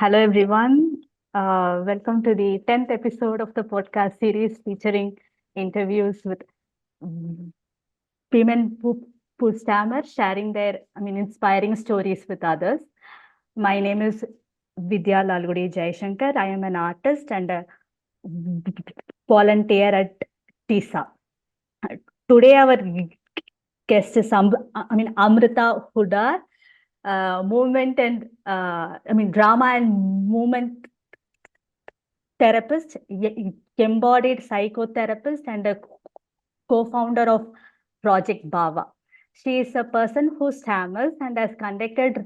Hello, everyone. Welcome to the 10th episode of the podcast series featuring interviews with mm, women who stammer, sharing their, inspiring stories with others. My name is Vidya Lalgudi Jaishankar. I am an artist and a volunteer at TISA. Today, our guest is Amruta Huddar, movement and drama and movement therapist, embodied psychotherapist, and a co-founder of Project Bava. She is a person who stammers and has conducted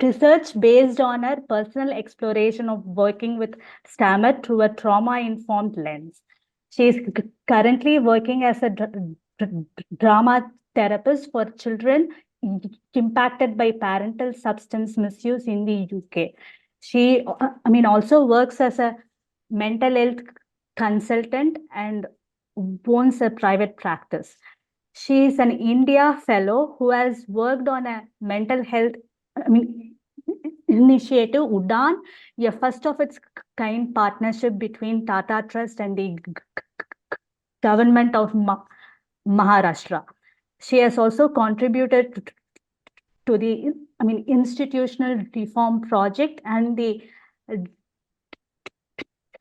research based on her personal exploration of working with stammer through a trauma-informed lens. She is currently working as a drama therapist for children impacted by parental substance misuse in the UK. She, also works as a mental health consultant and owns a private practice. She is an India fellow who has worked on a mental health, I mean, initiative, Udaan, a first of its kind partnership between Tata Trust and the Government of Maharashtra. She has also contributed to the, institutional reform project and the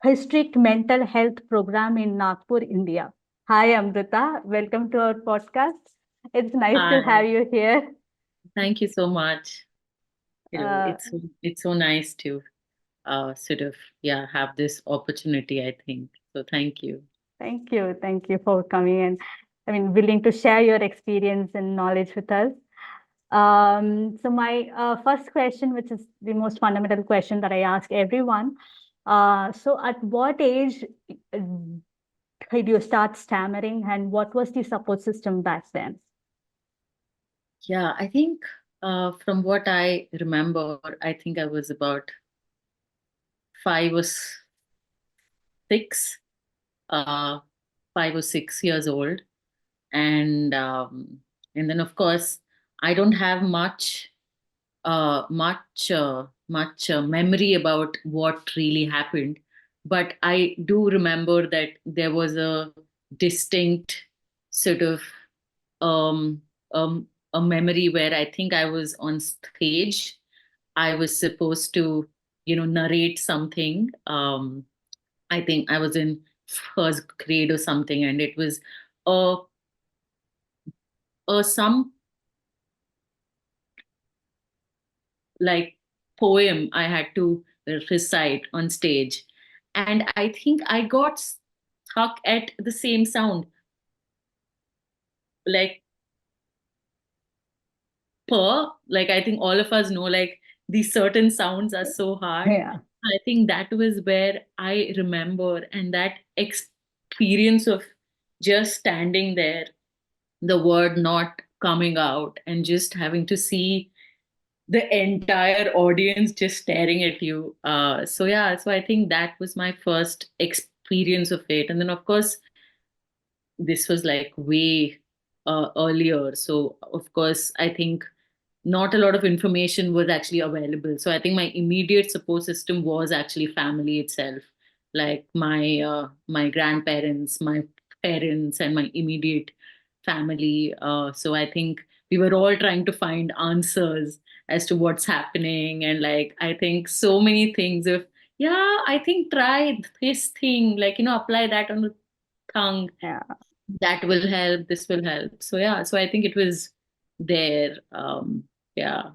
district mental health program in Nagpur, India. Hi, Amrita. Welcome to our podcast. It's nice to have Hi, you here. thank you so much. Uh, It's so nice to sort of have this opportunity, I think. So thank you. Thank you. Thank you for coming and willing to share your experience and knowledge with us. So my first question, which is the most fundamental question that I ask everyone. So at what age did you start stammering and what was the support system back then? Yeah, I think from what I remember, I think I was about 5 or 6, uh, 5 or 6 years old, and um, and then of course I don't have much memory about what really happened, but I do remember that there was a distinct sort of um, um, a memory where I think I was on stage. I was supposed to, narrate something. I think I was in first grade or something, and it was a, some like poem I had to recite on stage. And I think I got stuck at the same sound, like like I think all of us know, like these certain sounds are so hard. Yeah. I think that was where I remember, and that experience of just standing there, the word not coming out, and just having to see the entire audience just staring at you. So yeah, so I think that was my first experience of it. And then of course, this was like way earlier. So of course, I think not a lot of information was actually available. So I think my immediate support system was actually family itself, like my grandparents, my parents, and my immediate family. So I think we were all trying to find answers as to what's happening, and like I think so many things of, yeah, I think try this thing, like, apply that on the tongue, Yeah. that will help, this will help. So yeah, so I think it was there. Yeah.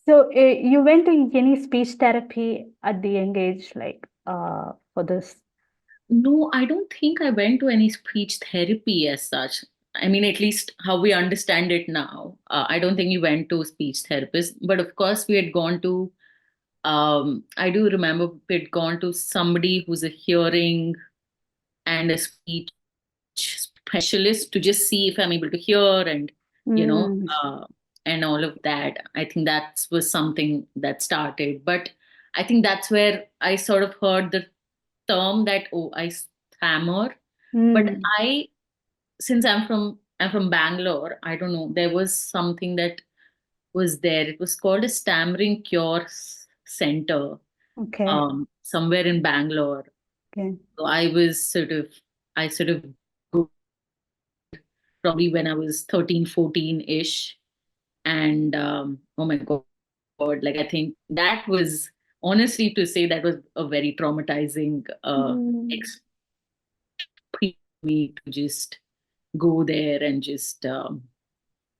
So you went to any speech therapy at the young age, like for this? No, I don't think I went to any speech therapy as such. I mean, at least how we understand it now. I don't think we went to speech therapist, but of course we had gone to. I do remember we had gone to somebody who's a hearing and a speech specialist to just see if I'm able to hear, and you know, Mm. uh, and all of that. I think that was something that started, but I think that's where I sort of heard the term that, oh, I stammer. But Mm. since I'm from Bangalore, I don't know, there was something that was there. It was called a Stammering Cure Center, Okay. somewhere in Bangalore. Okay. So I sort of go probably when I was 13, 14-ish. And oh my God, like I think that was, honestly, to say, that was a very traumatizing Mm. experience for me to just go there and just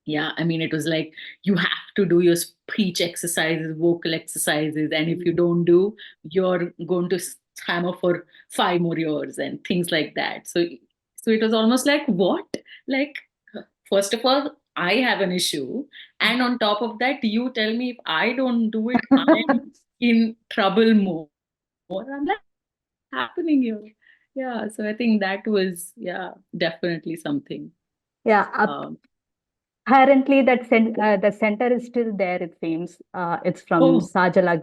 yeah, I mean, it was like you have to do your speech exercises, vocal exercises, and if you don't do, you're going to hammer for 5 more years and things like that. So it was almost like, what? Like, first of all, I have an issue, and on top of that, you tell me if I don't do it, I'm in trouble more. I'm like, what's happening here? Yeah, so I think that was, yeah, definitely something. Yeah. Um, Apparently, the center is still there. It seems. It's from oh, Sajal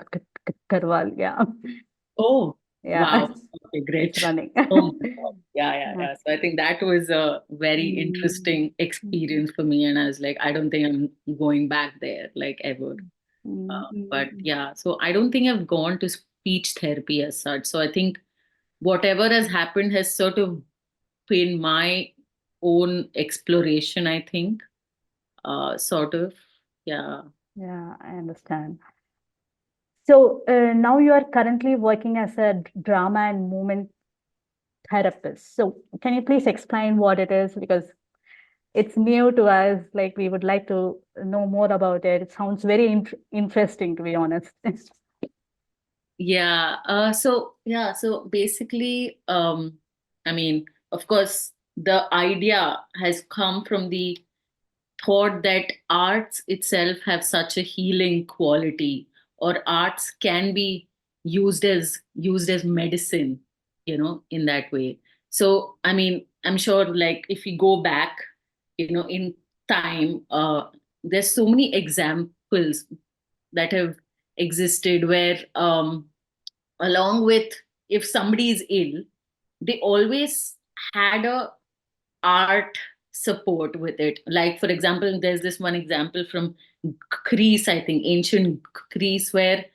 Agarwal. Yeah. oh, Yeah. wow. Okay, It's great. running. Oh my God. Yeah, yeah, Yeah. yeah. So I think that was a very Mm. interesting experience for me. And I was like, I don't think I'm going back there like ever. Mm, But mm, yeah, so I don't think I've gone to speech therapy as such. So I think whatever has happened has sort of been my own exploration, I think. Sort of. Yeah. yeah, I understand. So now you are currently working as a drama and movement therapist. So can you please explain what it is? Because it's new to us. Like we would like to know more about it. It sounds very interesting, to be honest. Yeah. So basically, I mean, of course, the idea has come from the thought that arts itself have such a healing quality, or arts can be used as medicine, in that way. So I mean, I'm sure, like, if we go back, in time, there's so many examples that have existed where, along with, if somebody is ill, they always had a art support with it. Like, for example, there's this one example from Greece, I think, ancient Greece, where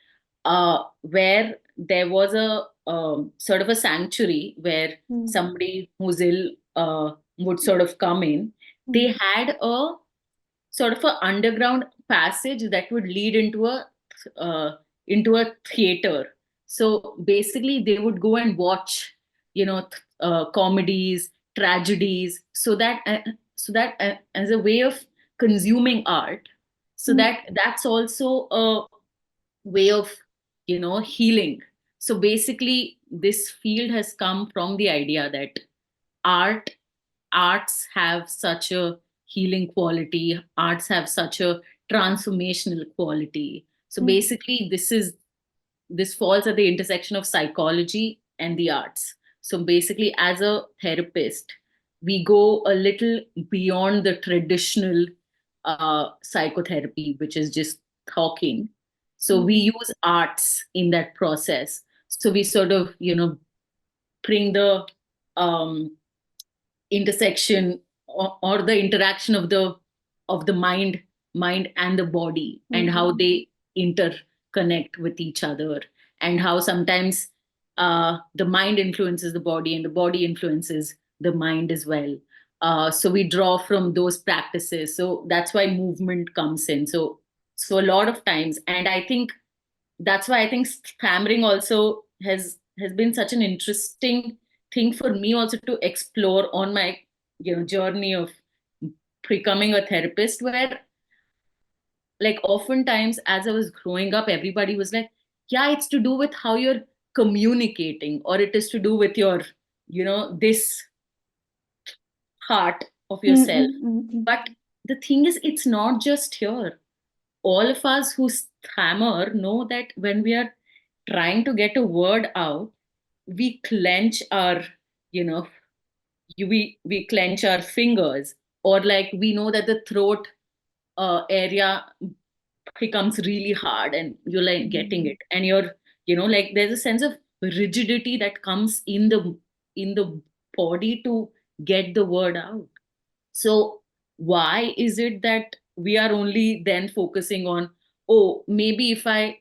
there was a, sort of a sanctuary where Mm, somebody who's ill would sort of come in. They mm, had a sort of a underground passage that would lead uh, into a theater. So basically, they would go and watch, comedies, tragedies, so that as a way of consuming art. So mm, that's also a way of, healing. So basically, this field has come from the idea that art arts have such a healing quality, arts have such a transformational quality. So mm, basically, this falls at the intersection of psychology and the arts. So basically, as a therapist, we go a little beyond the traditional psychotherapy, which is just talking. So we mm, use arts in that process. So we sort of, bring the um, intersection, or the interaction of the mind and the body, and mm, how they interconnect with each other, and how sometimes the mind influences the body and the body influences the mind as well. So we draw from those practices, so that's why movement comes in. So a lot of times, and I think that's why I think stammering also has been such an interesting thing for me also to explore on my, journey of becoming a therapist, where, like, oftentimes as I was growing up, everybody was like, yeah, it's to do with how you're communicating, or it is to do with your, this heart of mm, yourself. mm, mm, mm, But the thing is, it's not just here. All of us who stammer know that when we are trying to get a word out, we clench our, you know we clench our fingers, or, like, we know that the throat area becomes really hard, and you're like getting mm, it, and like, there's a sense of rigidity that comes in the body to get the word out. So why is it that we are only then focusing on, oh, maybe if I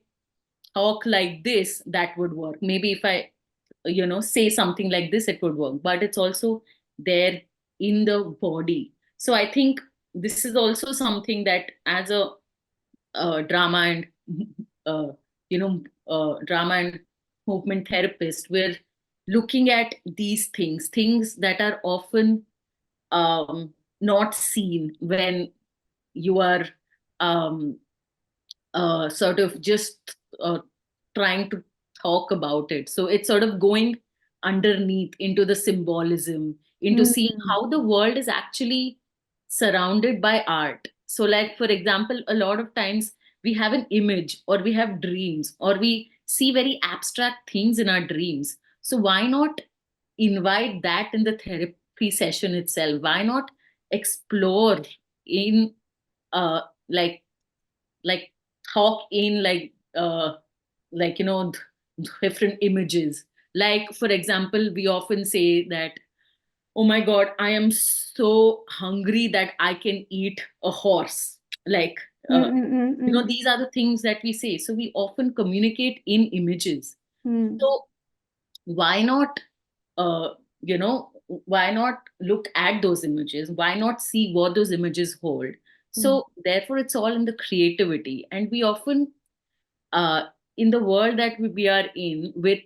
talk like this, that would work. Maybe if I, say something like this, it would work. But it's also there in the body. So I think this is also something that, as a drama and uh, drama and movement therapist, we're looking at these things that are often not seen when you are um, sort of just trying to talk about it. So it's sort of going underneath into the symbolism, into seeing Mm. how the world is actually surrounded by art. So, like, for example, a lot of times we have an image, or we have dreams, or we see very abstract things in our dreams. So, why not invite that in the therapy session itself? Why not explore in uh, like like talk in different images. Like, for example, we often say that, oh my god, I am so hungry that I can eat a horse. Like, Mm, mm, mm, mm, these are the things that we say. So we often communicate in images. mm, So why not, uh, why not look at those images? Why not see what those images hold? mm, So therefore it's all in the creativity. And we often, uh, in the world that we are in, with,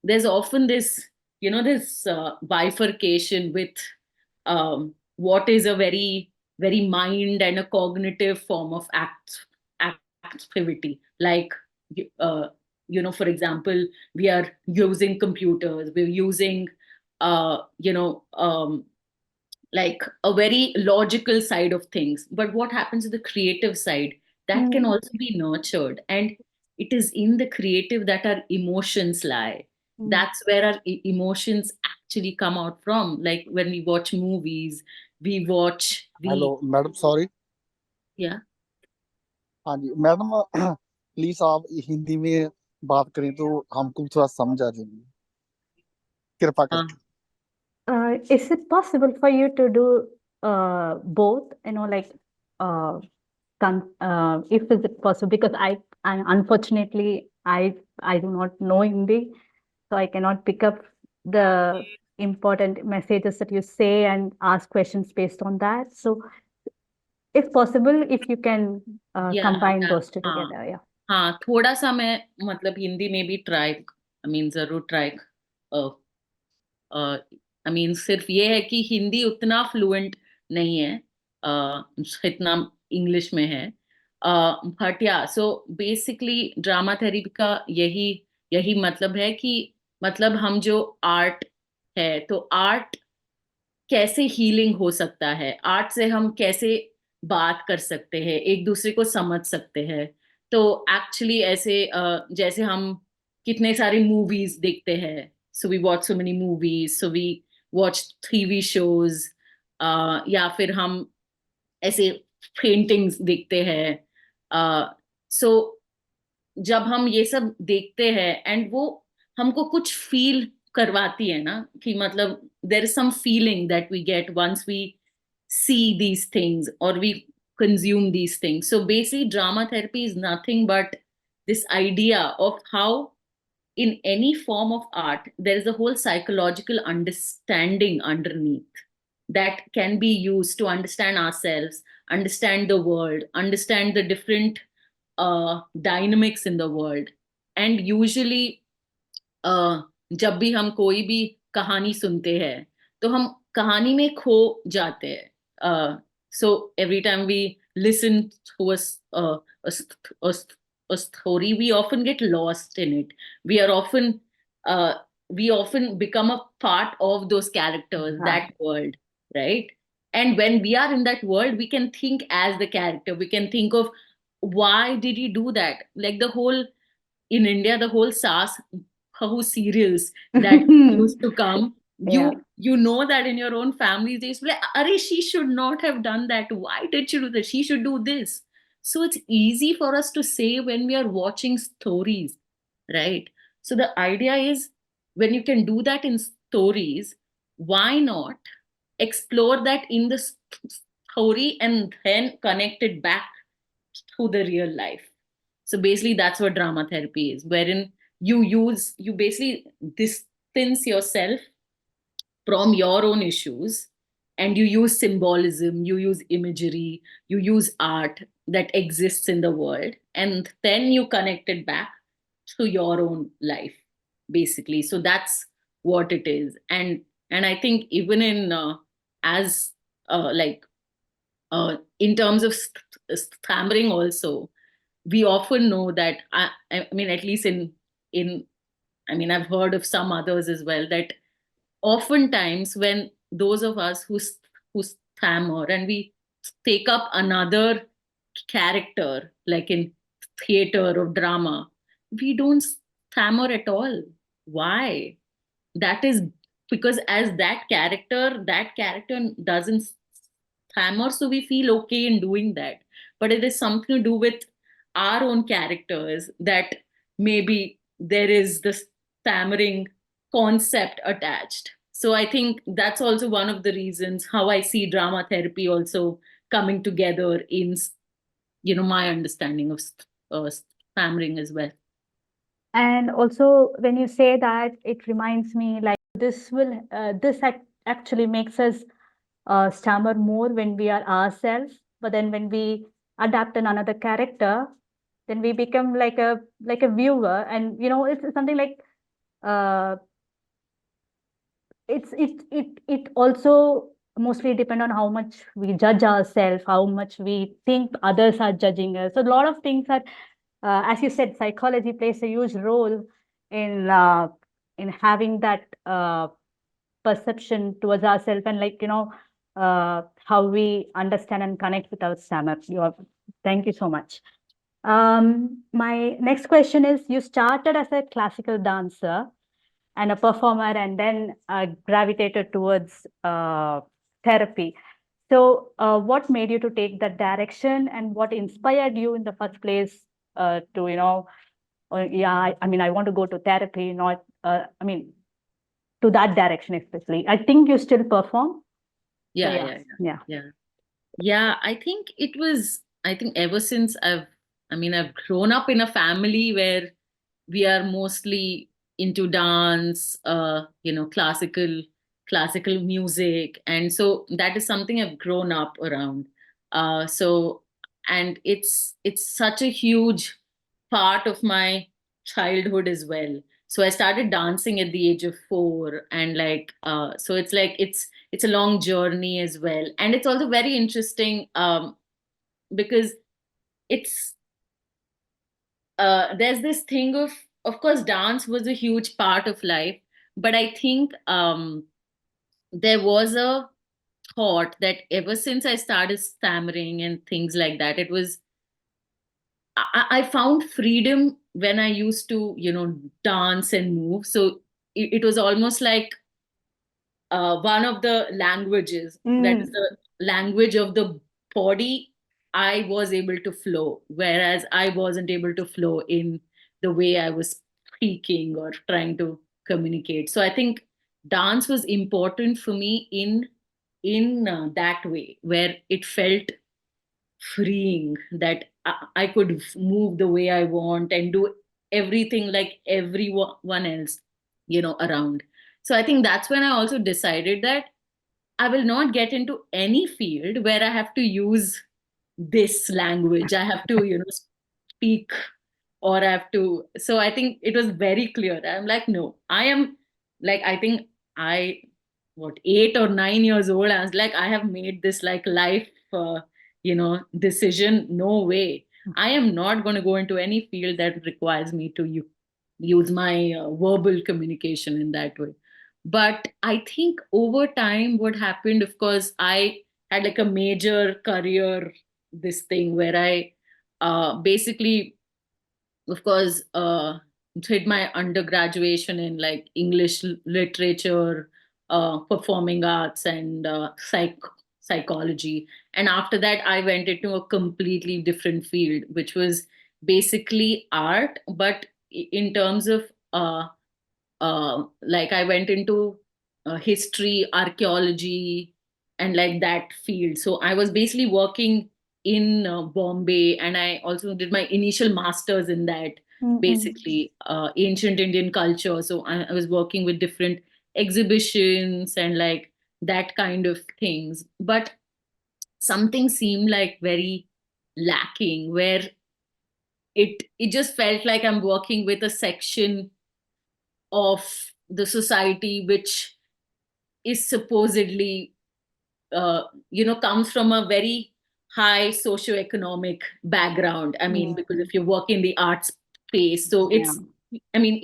there's often this, this bifurcation with what is a very, very mind and a cognitive form of activity. Like, uh, for example, we are using computers, we're using like a very logical side of things. But what happens to the creative side? That can mm, also be nurtured. And it is in the creative that our emotions lie. mm. That's where our emotions actually come out from. Like when we watch movies, we watch hello the, madam, sorry. yeah. हाँ जी madam, please आप हिंदी में बात करें तो हमको भी थोड़ा समझ आ जाएगी, कृपा uh, करके। Is it possible for you to do both? Like uh, if is it possible? Because I unfortunately I do not know Hindi, so I cannot pick up the important messages that you say and ask questions based on that. So, if possible, if you can yeah, combine yeah, those two हाँ, together, yeah. हाँ, थोड़ा सा मैं, मतलब हिंदी में भी try, I mean जरूर try. I mean सिर्फ ये है कि हिंदी उतना फ्लुएंट नहीं है, इतना इंग्लिश में है। बट या, सो बेसिकली ड्रामा थेरेपी का यही यही मतलब है कि, मतलब हम जो आर्ट है, तो आर्ट कैसे हीलिंग हो सकता है, आर्ट से हम कैसे बात कर सकते हैं, एक दूसरे को समझ सकते हैं। तो एक्चुअली ऐसे, जैसे हम कितने सारे मूवीज देखते हैं, so we watch so many movies, so we watch TV shows, या फिर हम ऐसे पेंटिंग्स देखते हैं। सो जब हम ये सब देखते हैं एंड वो हमको कुछ फील करवाती है ना, कि मतलब there is some feeling that we get once we see these things, or we consume these things. So basically drama therapy is nothing but this idea of how, in any form of art, there is a whole psychological understanding underneath that can be used to understand ourselves, understand the world, understand the different dynamics in the world. And usually, जब भी हम कोई भी कहानी सुनते हैं, तो हम कहानी में खो जाते हैं। So every time we listen to a story, we often get lost in it. We are often, we often become a part of those characters, Right. that world, right? And when we are in that world, we can think as the character. We can think of, why did he do that? Like the whole, in India, the whole Saas Bahu serials that used to come, Yeah. you know that in your own families, they used to be like, Are, she should not have done that. Why did she do that? She should do this. So it's easy for us to say when we are watching stories, right? So the idea is, when you can do that in stories, why not explore that in the story and then connect it back to the real life. So basically, that's what drama therapy is, wherein you basically distance yourself from your own issues, and you use symbolism, you use imagery, you use art that exists in the world, and then you connect it back to your own life, basically. So that's what it is. And I think even in as like in terms of stammering also, we often know that I mean, at least in I mean, I've heard of some others as well, that oftentimes when those of us who stammer and we take up another character, like in theater or drama, we don't stammer at all. Why? That is because as that character doesn't stammer, so we feel okay in doing that. But it is something to do with our own characters, that maybe there is the stammering concept attached. So I think that's also one of the reasons how I see drama therapy also coming together in my understanding of stammering as well. And also, when you say that, it reminds me like this actually makes us stammer more when we are ourselves. But then when we adapt another character, then we become like a viewer, and it's something like uh, it also mostly depend on how much we judge ourselves, how much we think others are judging us. So a lot of things are, as you said, psychology plays a huge role in having that perception towards ourselves, and how we understand and connect with our stammer. Thank you so much. My next question is: you started as a classical dancer and a performer, and then gravitated towards therapy. So, what made you to take that direction, and what inspired you in the first place to, yeah, I mean, I want to go to therapy, not, I mean, to that direction especially. I think you still perform. So, Yeah, yeah, yeah, yeah. yeah. Yeah, I think ever since I've grown up in a family where we are mostly into dance, classical music. And so that is something I've grown up around. So, and it's such a huge part of my childhood as well. So I started dancing at the age of 4, and so it's a long journey as well. And it's also very interesting, because it's there's this thing of course dance was a huge part of life, but I think there was a thought that ever since I started stammering and things like that, I found freedom when I used to dance and move. So it was almost like one of the languages, that is Mm. the language of the body. I was able to flow, whereas I wasn't able to flow in the way I was speaking or trying to communicate. So I think dance was important for me in that way, where it felt freeing, that I could move the way I want and do everything like everyone else around. So I think that's when I also decided that I will not get into any field where I have to use this language. I have to, speak, or I have to. So I think it was very clear. I'm like, no, I am like, I think I, what, 8 or 9 years old, I was like, I have made this like life, decision. No way. I am not going to go into any field that requires me to use my verbal communication in that way. But I think over time, what happened, of course, I had like a major career, this thing where I basically, of course, did my undergraduation in like English literature, performing arts, and psychology. And after that, I went into a completely different field, which was basically art, but in terms of like I went into history, archaeology, and like that field. So I was basically working in Bombay, and I also did my initial masters in that, basically ancient Indian culture. So I was working with different exhibitions and like that kind of things. But something seemed like very lacking, where it just felt like I'm working with a section of the society which is supposedly comes from a very high socioeconomic background. I mean, because if you work in the arts space, so it's, I mean,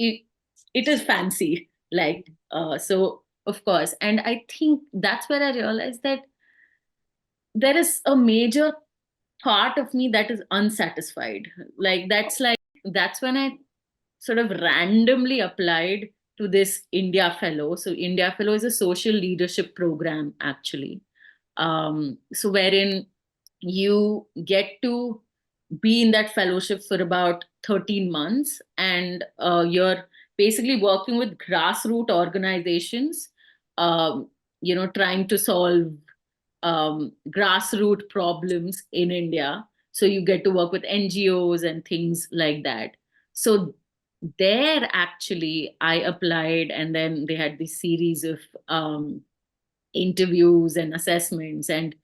it is fancy, like, so of course. And I think that's where I realized that there is a major part of me that is unsatisfied. That's when I sort of randomly applied to this India Fellow. So India Fellow is a social leadership program, actually. So wherein you get to be in that fellowship for about 13 months, and you're basically working with grassroots organizations, trying to solve grassroots problems in India. So you get to work with NGOs and things like that. So there, actually, I applied, and then they had this series of interviews and assessments, and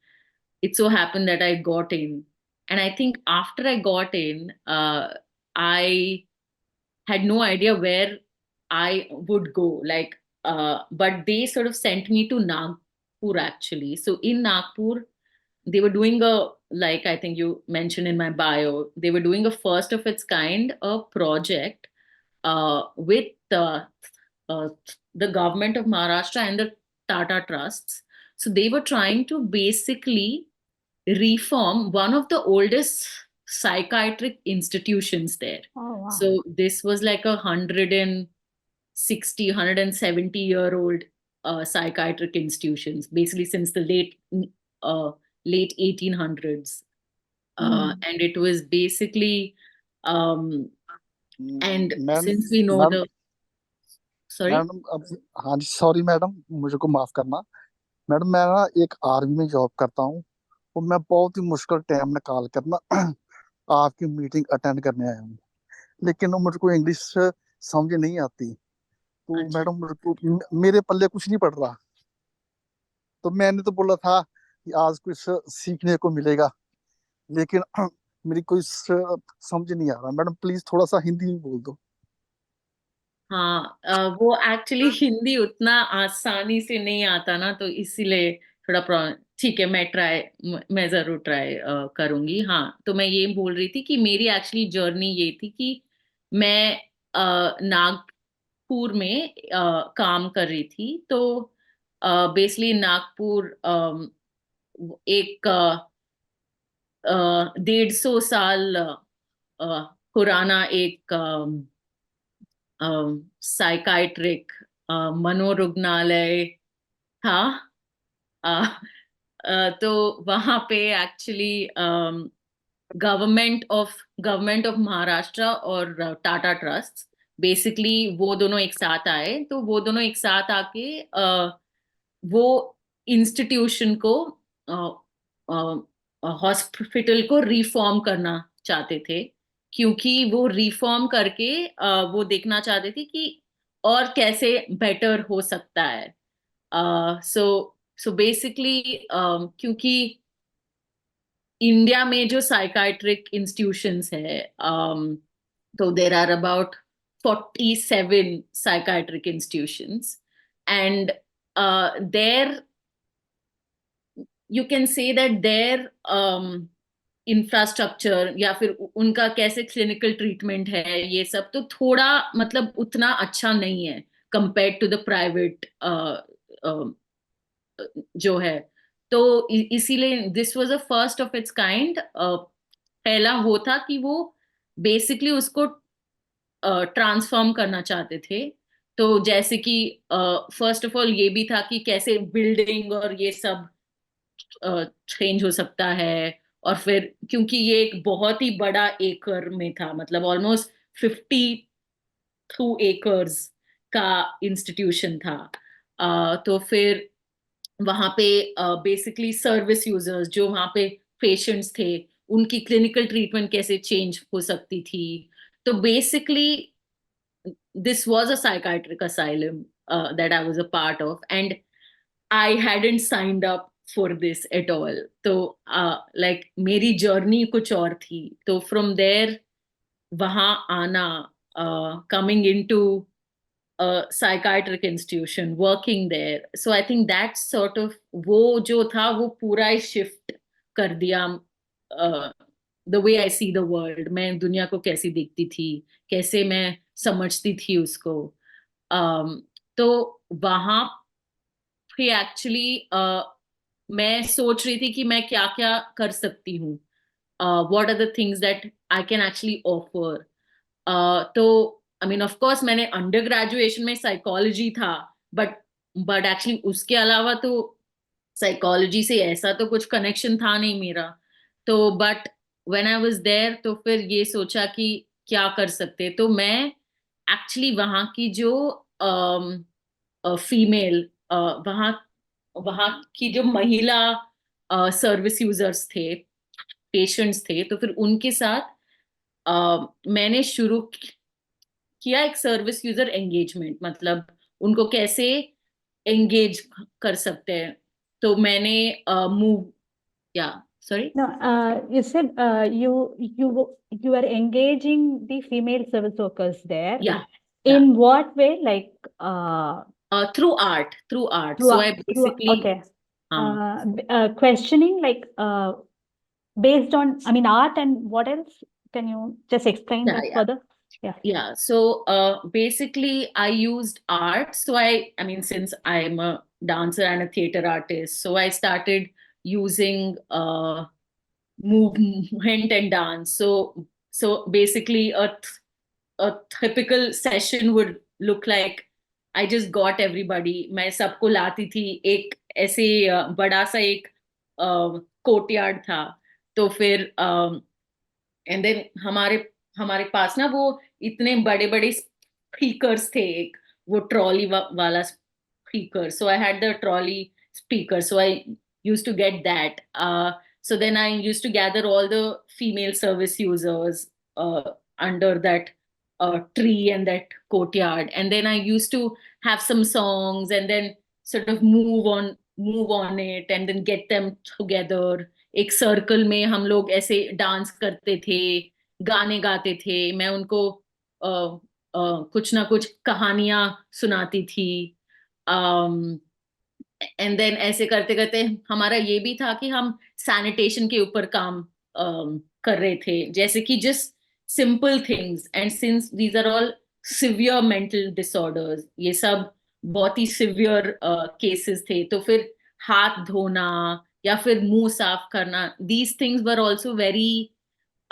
it so happened that I got in. And I think after I got in, I had no idea where I would go. But they sort of sent me to Nagpur, actually. So in Nagpur, they were doing like I think you mentioned in my bio, they were doing a first of its kind, a project with uh, the government of Maharashtra and the Tata Trusts. So they were trying to basically reform one of the oldest psychiatric institutions there. Oh, wow. So this was like 170-year-old psychiatric institutions, basically since the uh, late 1800s. And it was basically, um, and madam since we know madam the, sorry. Madam अब हाँ जी sorry madam, मुझे को माफ करना। Madam मैं ना एक army में जॉब करता हूँ, और मैं बहुत ही मुश्किल टाइम निकाल कर ना आपकी मीटिंग अटेंड करने आया हूँ, लेकिन मुझे को इंग्लिश समझ नहीं आती। तो अच्छा। मैडम मेरे को मेरे पल्ले कुछ नहीं पड़ रहा। तो मैंने तो बोला था कि आज कुछ सीखने को मिलेगा, लेकिन मेरी कोई समझ नहीं आ रहा। मैडम प्लीज थोड़ा सा हिंदी में बोल दो। हाँ, वो एक्चुअली हिंदी उतना आसानी से नहीं आता ना, तो इसीलिए थोड़ा प्रॉब्लम। ठीक है, मैं जरूर ट्राई करूंगी। हाँ, तो मैं ये बोल रही थी कि मेरी एक्चुअली जर्नी ये थी कि मैं नागपुर में काम कर रही थी। तो बेसिकली नागपुर एक 150 साल पुराना एक साइकाइट्रिक मनोरुग्णालय था। अ, तो वहां पे एक्चुअली गवर्नमेंट ऑफ महाराष्ट्र और टाटा ट्रस्ट, बेसिकली वो दोनों एक साथ आए। तो वो दोनों एक साथ आके वो इंस्टीट्यूशन को, हॉस्पिटल को रिफॉर्म करना चाहते थे, क्योंकि वो रिफॉर्म करके वो देखना चाहते थे कि और कैसे बेटर हो सकता है। सो सो बेसिकली क्योंकि इंडिया में जो साइकाइट्रिक इंस्टीट्यूशंस है, तो there are about 47 psychiatric institutions, and there you can say that their infrastructure या फिर उनका कैसे क्लिनिकल ट्रीटमेंट है, ये सब तो थोड़ा मतलब उतना अच्छा नहीं है कंपेयर टू द प्राइवेट जो है। तो इसीलिए this was a first of its kind. पहला वो था कि वो बेसिकली उसको ट्रांसफॉर्म करना चाहते थे। तो जैसे कि फर्स्ट ऑफ ऑल ये भी था कि कैसे बिल्डिंग और ये सब चेंज हो सकता है। और फिर क्योंकि ये एक बहुत ही बड़ा एकड़ में था, मतलब ऑलमोस्ट 52 एकर्स का इंस्टीट्यूशन था। तो फिर वहां पे बेसिकली सर्विस यूजर्स जो वहां पे पेशेंट्स थे, उनकी क्लिनिकल ट्रीटमेंट कैसे चेंज हो सकती थी. तो basically this was a psychiatric asylum that I was a part of, and I hadn't signed up for this at all. तो like मेरी journey कुछ और थी. तो from there वहाँ आना, coming into a psychiatric institution, working there. So I think that sort of वो जो था वो पूरा ही shift कर दिया. uh, the way I see the world, मैं दुनिया को कैसी देखती थी, कैसे मैं समझती थी उसको. um, तो वहाँ पे एक्चुअली मैं सोच रही थी कि मैं क्या क्या कर सकती हूँ. What are the things that I can actually offer. तो आई मीन ऑफ कोर्स मैंने अंडर ग्रेजुएशन में साइकोलॉजी था, बट एक्चुअली उसके अलावा तो साइकोलॉजी से ऐसा तो कुछ कनेक्शन था नहीं मेरा. तो but when I was there तो फिर ये सोचा कि क्या कर सकते. तो मैं एक्चुअली वहाँ की जो फीमेल, वहाँ वहाँ की जो महिला सर्विस यूजर्स थे, पेशेंट्स थे, तो फिर उनके साथ मैंने शुरू किया एक सर्विस यूजर एंगेजमेंट, मतलब उनको कैसे एंगेज कर सकते हैं. तो मैंने मूव, या sorry, No, you said you are engaging the female service workers there. या या In what way? Like through art. through so I through basically, okay. हाँ, Questioning like based on, I mean, art and what else? Can you just explain that या further? Yeah. yeah. So basically I used art. So I mean, since I'm a dancer and a theater artist, so I started using movement and dance. So basically a typical session would look like I just got everybody, मैं सबको लाती थी एक ऐसे बड़ा सा एक courtyard था. तो फिर एंड देन हमारे हमारे पास ना वो इतने बड़े बड़े स्पीकर्स थे, एक वो ट्रॉली वाला speaker. So I had the trolley speaker, so I used to get that. So then I used to gather all the female service users under that tree and that courtyard, and then I used to have some songs and then sort of move on it and then get them together. एक circle में हम लोग ऐसे dance करते थे, गाने गाते थे, मैं उनको कुछ ना कुछ कहानियां सुनाती थी. एंड देन ऐसे करते करते हमारा ये भी था कि हम सैनिटेशन के ऊपर काम कर रहे थे, जैसे कि just simple things. And since these are all severe mental disorders, ये सब बहुत ही सिवियर केसेस थे, तो फिर हाथ धोना या फिर मुंह साफ करना, these things were also very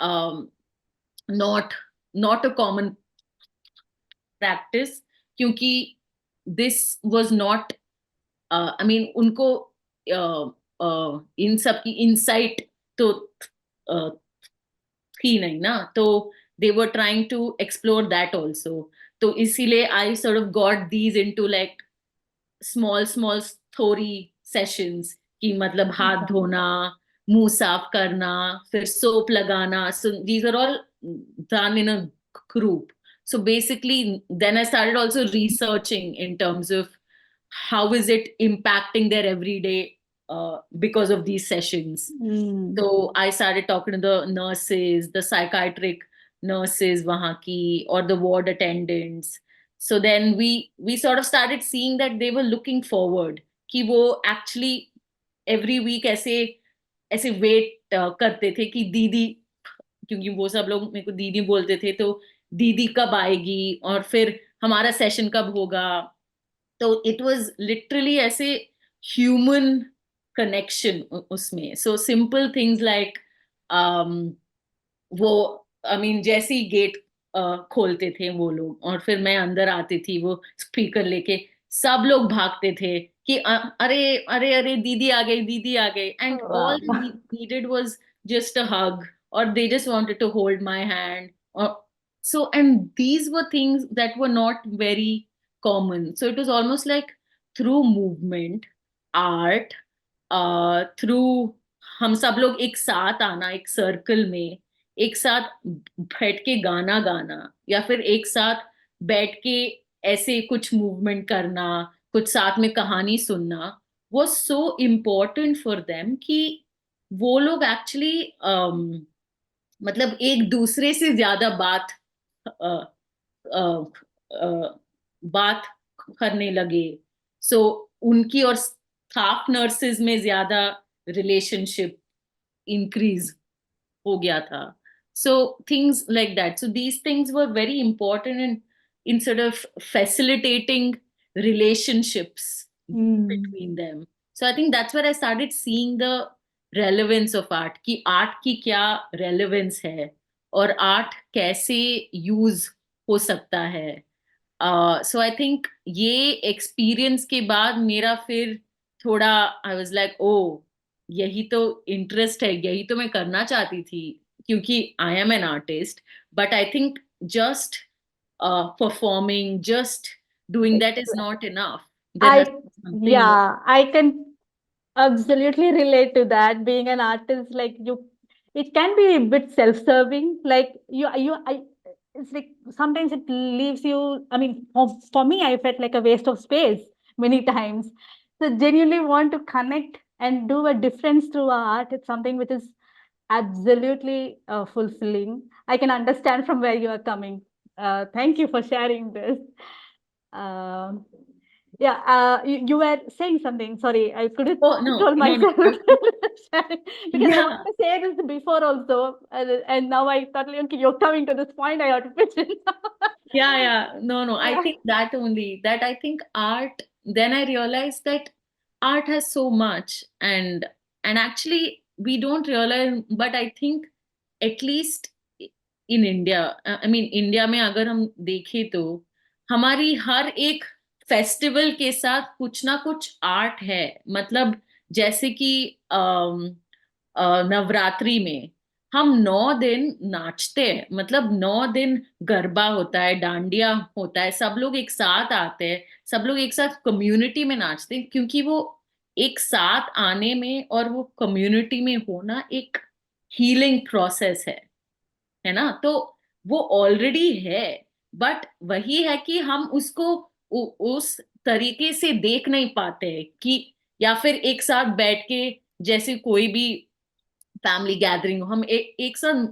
not not a common practice, क्योंकि this was not, I mean उनको इन सब की इंसाइट तो थी नहीं ना. तो they were trying to explore that also. तो इसीलिए I sort of got these into like small theory sessions, कि मतलब हाथ Okay. धोना, मुंह साफ करना, फिर सोप लगाना. So these are all done in a group. So basically then I started also researching in terms of how is it impacting their everyday because of these sessions. Mm. So I started talking to the nurses, the psychiatric nurses wahan ki, or the ward attendants. So then we sort of started seeing that they were looking forward कि वो actually every week ऐसे ऐसे wait करते थे कि दीदी, क्योंकि वो सब लोग मेरे को दीदी बोलते थे, तो दीदी कब आएगी और फिर हमारा सेशन कब होगा. तो इट वाज लिटरली ऐसे ह्यूमन कनेक्शन उसमें. सो सिंपल थिंग्स लाइक वो, आई मीन जैसे ही गेट खोलते थे वो लोग और फिर मैं अंदर आती थी, वो स्पीकर लेके सब लोग भागते थे कि अरे अरे अरे दीदी आ गई, दीदी आ गई. And all Wow. They needed was just a hug, or they just wanted to hold my hand, or so. And these were things that were not very common. So it was almost like through movement art through हम सब लोग एक साथ आना, एक circle में एक साथ बैठ के गाना गाना, या फिर एक साथ बैठ के ऐसे कुछ मूवमेंट करना, कुछ साथ में कहानी सुनना, वो सो इम्पोर्टेंट फॉर देम कि वो लोग एक्चुअली मतलब एक दूसरे से ज्यादा अ, अ, अ, बात करने लगे। सो उनकी और स्टाफ नर्सेस में ज्यादा रिलेशनशिप इंक्रीज हो गया था। So things like that. So these things were very important in sort of facilitating relationships Hmm. between them. So I think that's where I started seeing the relevance of art, कि art की क्या relevance है और art कैसे use हो सकता है। सो I think ये एक्सपीरियंस के बाद मेरा फिर थोड़ा आई वाज लाइक ओ, यही तो इंटरेस्ट है, यही तो मैं करना चाहती थी, क्योंकि I am an artist. But I think just performing, just doing that is not enough, there has I, to be something more. yeah, I can absolutely relate to that. Being an artist, like you, it can be a bit self-serving. Like it's like sometimes it leaves you. I mean, for me, I felt like a waste of space many times. So genuinely want to connect and do a difference through art. It's something which is absolutely fulfilling. I can understand from where you are coming. Thank you for sharing this. Um yeah, you were saying something. Sorry, I couldn't Oh no, control no, no. myself because I Yeah. wanted to say this before also, and now I thought, okay, you're coming to this point. I have to pitch in. Yeah. No, no. I Yeah. think that only, that I think art, then I realized that art has so much, and actually we don't realize, but I think at least in India, I mean India में अगर हम देखें तो हमारी हर एक festival के साथ कुछ ना कुछ आर्ट है। मतलब जैसे कि नवरात्रि में हम 9 दिन नाचते हैं, मतलब 9 दिन गरबा होता है, डांडिया होता है, सब लोग एक साथ आते हैं, सब लोग एक साथ कम्युनिटी में नाचते हैं, क्योंकि वो एक साथ आने में और वो कम्युनिटी में होना एक हीलिंग प्रोसेस है ना। तो वो ऑलरेडी है, बट वही है कि हम उसको उस तरीके से देख नहीं पाते हैं कि, या फिर एक साथ बैठ के जैसे कोई भी फैमिली गैदरिंग हो, हम एक साथ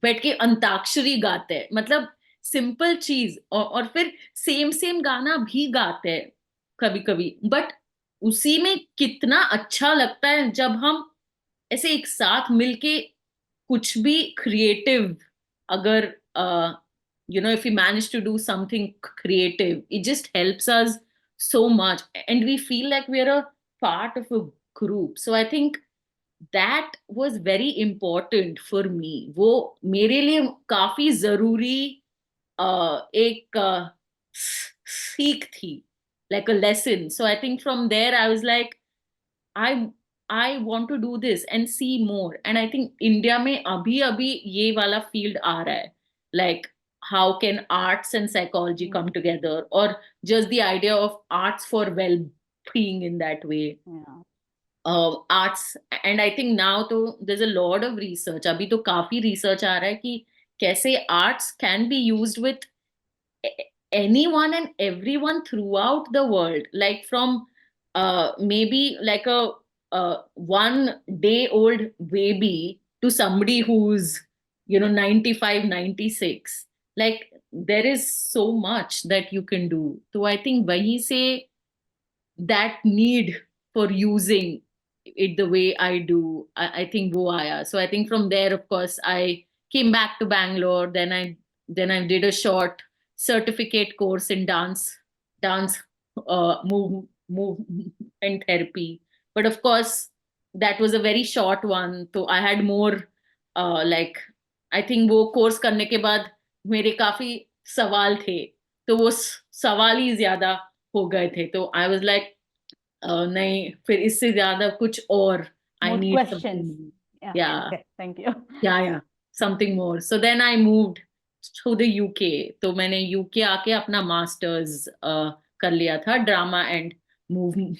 बैठ के अंताक्षरी गाते हैं, मतलब सिंपल चीज, और फिर सेम सेम गाना भी गाते हैं कभी कभी, बट उसी में कितना अच्छा लगता है जब हम ऐसे एक साथ मिलके कुछ भी क्रिएटिव, अगर if we manage to do something creative, it just helps us so much, and we feel like we are a part of a group. So I think that was very important for me. वो मेरे लिए काफी जरूरी एक सीख थी, like a lesson. So I think from there I was like, I I want to do this and see more. And I think India में अभी अभी ये वाला field आ रहा है, like how can arts and psychology come together, or just the idea of arts for well-being in that way. Yeah. Arts, and I think now तो there's a lot of research, अभी तो काफी research आ रहा है कि कैसे arts can be used with anyone and everyone throughout the world, like from maybe like a 1 day old baby to somebody who's 95, 96. Like there is so much that you can do. So I think wahi se that need for using it the way I do, I think wo aaya. So I think from there, of course, I came back to Bangalore. Then I did a short certificate course in dance movement therapy. But of course, that was a very short one. So I had more like, I think वो course करने के बाद मेरे काफी सवाल थे, तो वो सवाल ही ज्यादा हो गए थे, तो आई वाज लाइक नहीं, फिर इससे ज्यादा कुछ और, I More need questions. Something, Yeah. या Okay. Thank you. या something more. So then I moved to the UK. तो मैंने यूके आके अपना मास्टर्स कर लिया था, drama and movement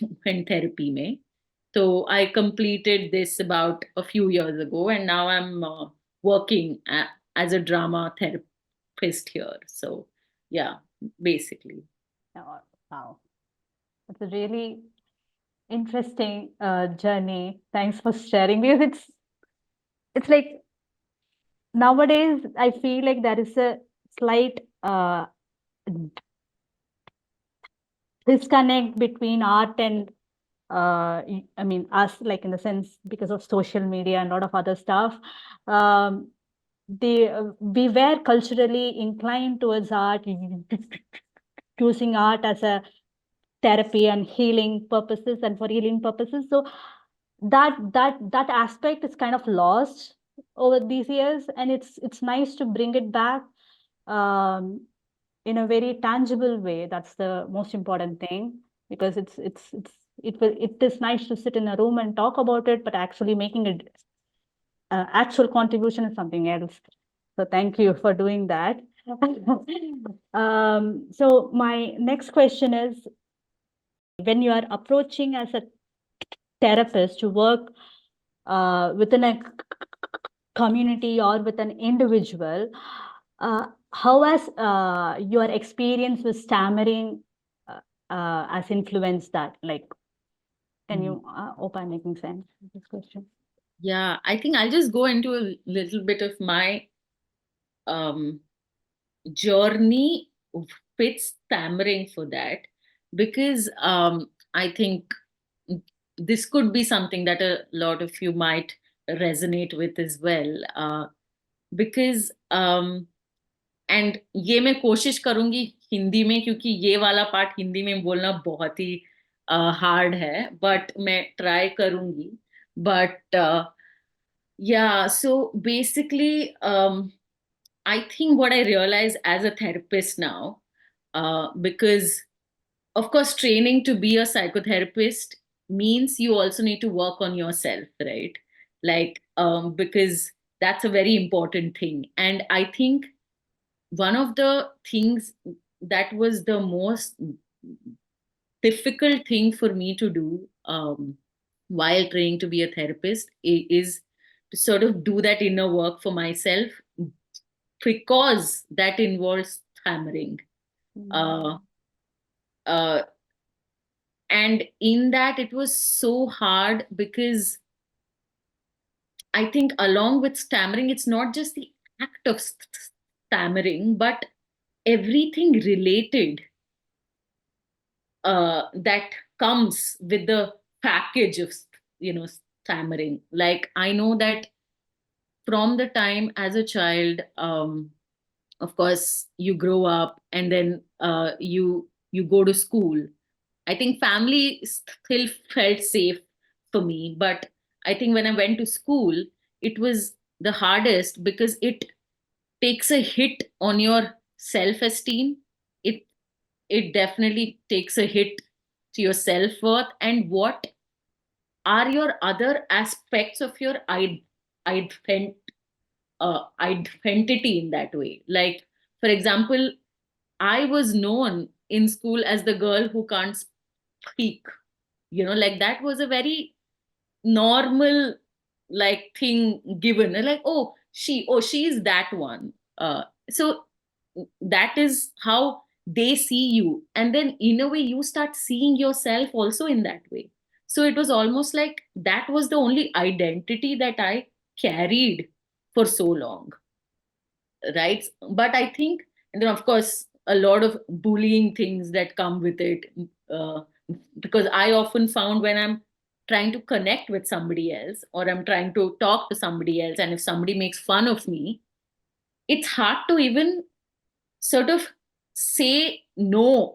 therapy mein. So I completed this about a few years ago, and now I'm working as a drama therapist here. So yeah, basically. Oh, wow. It's a really interesting journey. Thanks for sharing, because it's like nowadays I feel like there is a slight disconnect between art and I mean us, like in the sense because of social media and a lot of other stuff. Um, we were culturally inclined towards art, using art as a therapy and healing purposes and for healing purposes. So that aspect is kind of lost over these years, and it's nice to bring it back um, in a very tangible way. That's the most important thing, because it is nice to sit in a room and talk about it, but actually making it actual contribution is something else. So thank you for doing that. So my next question is, when you are approaching as a therapist to work within a community or with an individual, how has your experience with stammering has influenced that? Like, can you hope I'm making sense with this question? Yeah, I think I'll just go into a little bit of my um, journey with stammering for that, because I think this could be something that a lot of you might resonate with as well. Because and ये मैं कोशिश करूंगी हिंदी में, क्योंकि ये वाला part Hindi में बोलना बहुत ही हार्ड है, बट मैं ट्राई करूंगी. But yeah, so basically, I think what I realize as a therapist now, because of course, training to be a psychotherapist means you also need to work on yourself, right? Like, because that's a very important thing. And I think one of the things that was the most difficult thing for me to do while training to be a therapist is to sort of do that inner work for myself, because that involves hammering. Uh, uh, and in that, it was so hard because I think, along with stammering, it's not just the act of stammering, but everything related that comes with the package of stammering. Like, I know that from the time as a child, of course you grow up, and then you go to school. I think family still felt safe for me, but I think when I went to school, it was the hardest because it takes a hit on your self esteem. It it definitely takes a hit to your self worth, and what are your other aspects of your ident- identity in that way. Like, for example, I was known in school as the girl who can't speak. Like, that was a very normal, like, thing given. Like, she is that one. So that is how they see you, and then in a way you start seeing yourself also in that way. So it was almost like that was the only identity that I carried for so long, right? But I think, and then of course a lot of bullying things that come with it, uh, because I often found, when I'm trying to connect with somebody else, or I'm trying to talk to somebody else, and if somebody makes fun of me, it's hard to even sort of say no,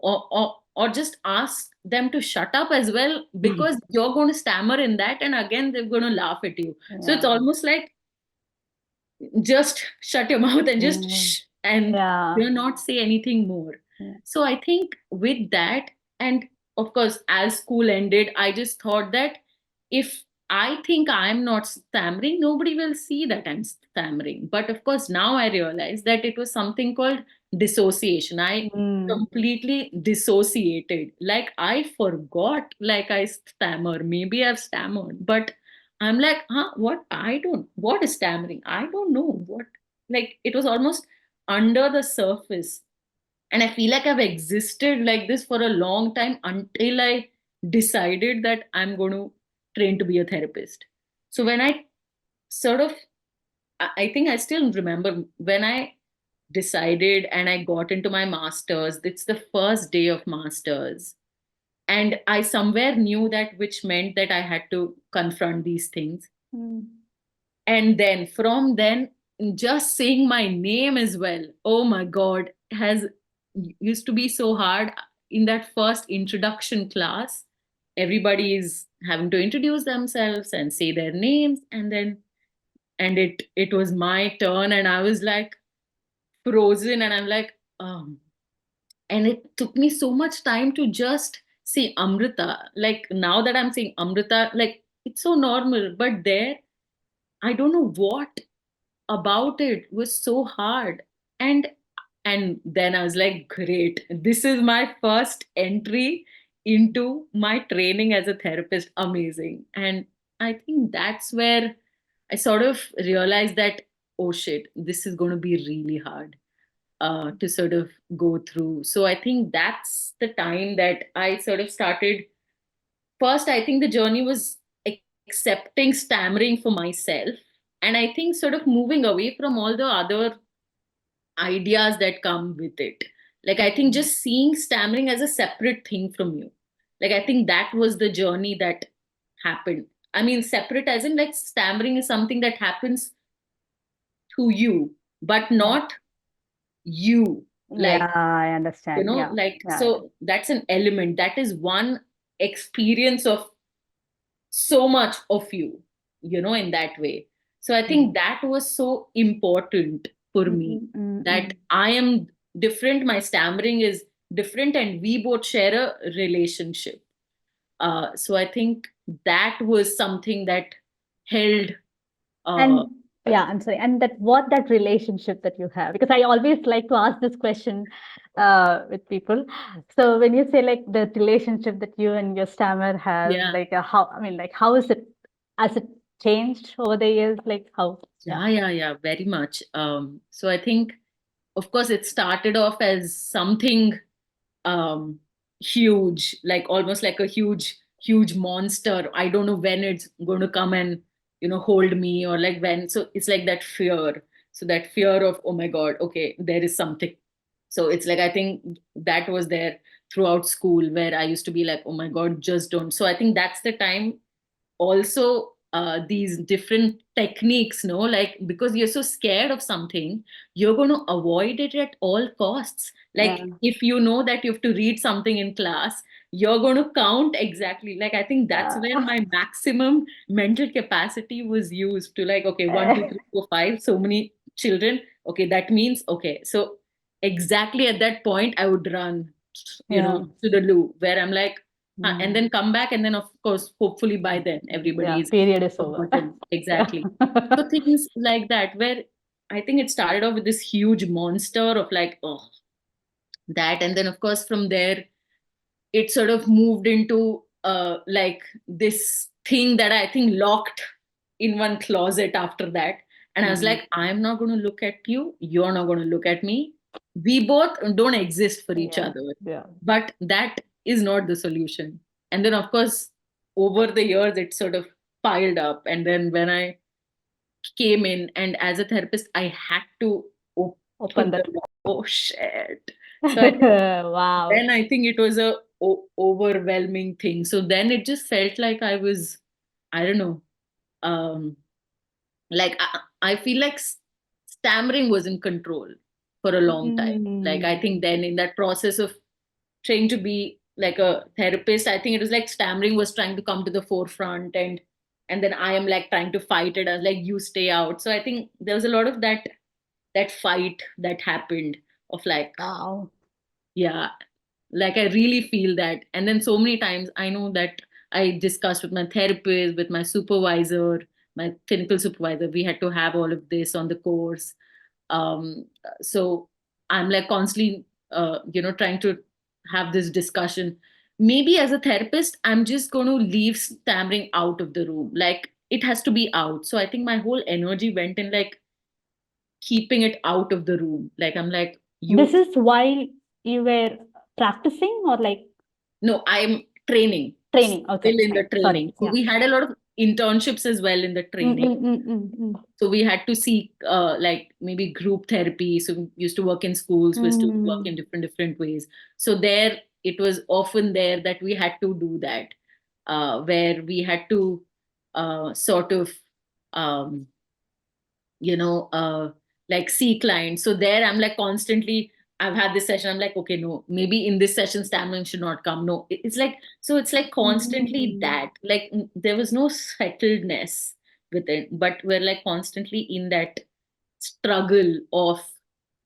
or just ask them to shut up as well, because you're going to stammer in that, and again they're going to laugh at you. So it's almost like, just shut your mouth and just shh, and Yeah. do not say anything more. Yeah. So I think with that, and of course, as school ended, I just thought that if I think I'm not stammering, nobody will see that I'm stammering. But of course, now I realize that it was something called dissociation. I completely dissociated. Like I forgot, like I stammer. Maybe I've stammered, but I'm like, huh, what? What is stammering? I don't know what. Like it was almost under the surface. And I feel like I've existed like this for a long time until I decided that I'm going to train to be a therapist. So when I sort of, I think I still remember when I decided and I got into my master's. It's the first day of master's. And I somewhere knew that, which meant that I had to confront these things. And then from then, just saying my name as well, oh my God, has used to be so hard. In that first introduction class, everybody is having to introduce themselves and say their names. And it was my turn, and I was like frozen, and I'm like, and it took me so much time to just say Amrita. Like now that I'm saying Amrita, like it's so normal, but there, I don't know what about it was so hard. And and then I was like, great, this is my first entry into my training as a therapist. Amazing. And I think that's where I sort of realized that, oh shit, this is going to be really hard to sort of go through. So I think that's the time that I sort of started. First, I think the journey was accepting stammering for myself. And I think sort of moving away from all the other ideas that come with it. Like, I think just seeing stammering as a separate thing from you. Like, I think that was the journey that happened. I mean, separate as in like stammering is something that happens to you, but not you. Yeah, Like, I understand. Yeah, like, yeah. so that's an element. That is one experience of so much of you, in that way. So I think that was so important for me, that I am different, my stammering is different, and we both share a relationship. So I think that was something that held. uh, And yeah, I'm sorry. And that relationship that you have, because I always like to ask this question with people. So when you say like the relationship that you and your stammer has, yeah. like how, I mean, like how is it, has it changed over the years? Like how? Yeah. Yeah, very much. So I think, of course, it started off as something um huge, like almost like a huge monster. I don't know when it's going to come and hold me, or like when. So it's like that fear. So that fear of, oh my God, okay, there is something. So it's like, I think that was there throughout school, where I used to be like, oh my God, just don't. So I think that's the time also, these different techniques, no, like, because you're so scared of something, you're going to avoid it at all costs. Yeah. Like if you know that you have to read something in class, you're going to count exactly. Like I think that's where Yeah. my maximum mental capacity was used to, like, okay, 1 2 3 4 5, so many children, okay, that means, okay, so exactly at that point I would run, Yeah. to the loo, where I'm like, and then come back, and then of course, hopefully by then everybody Yeah. is Period is over. forgotten. Yeah. Exactly. So things like that, where I think it started off with this huge monster of like, oh, that, and then of course from there it sort of moved into like this thing that I think locked in one closet after that. And I was like, I'm not going to look at you. You're not going to look at me. We both don't exist for each Yeah. other. Yeah. But that is not the solution. And then, of course, over the years, it sort of piled up. And then when I came in, and as a therapist, I had to Open open the that. door. Oh, shit. So I think Wow. then I think it was a overwhelming thing. So then it just felt like I was, I don't know, um, like I feel like stammering was in control for a long time. Like I think then in that process of trying to be like a therapist, I think it was like stammering was trying to come to the forefront, and then I am like trying to fight it. I was like, you stay out. So I think there was a lot of that fight that happened, of like, Wow. yeah, like I really feel that. And then so many times I know that I discussed with my therapist, with my supervisor, my clinical supervisor, we had to have all of this on the course. So I'm like constantly, trying to have this discussion. Maybe as a therapist, I'm just going to leave stammering out of the room. Like it has to be out. So I think my whole energy went in like keeping it out of the room. Like I'm like, This you, is while you were practicing or like no, I'm training, training. still Okay, in the fine. Sorry. training. So Yeah. we had a lot of internships as well in the Mm, training. mm, mm, mm, mm. So we had to seek like maybe group therapy. So we used to work in schools, we used to work in Mm. different ways. So there it was often there that we had to do that, where we had to sort of um, you know like see clients. So there I'm like constantly, I've had this session, I'm like, okay, no, maybe in this session stammering should not come. No, it's like, so it's like constantly Mm. that, like there was no settledness with it, but we're like constantly in that struggle of,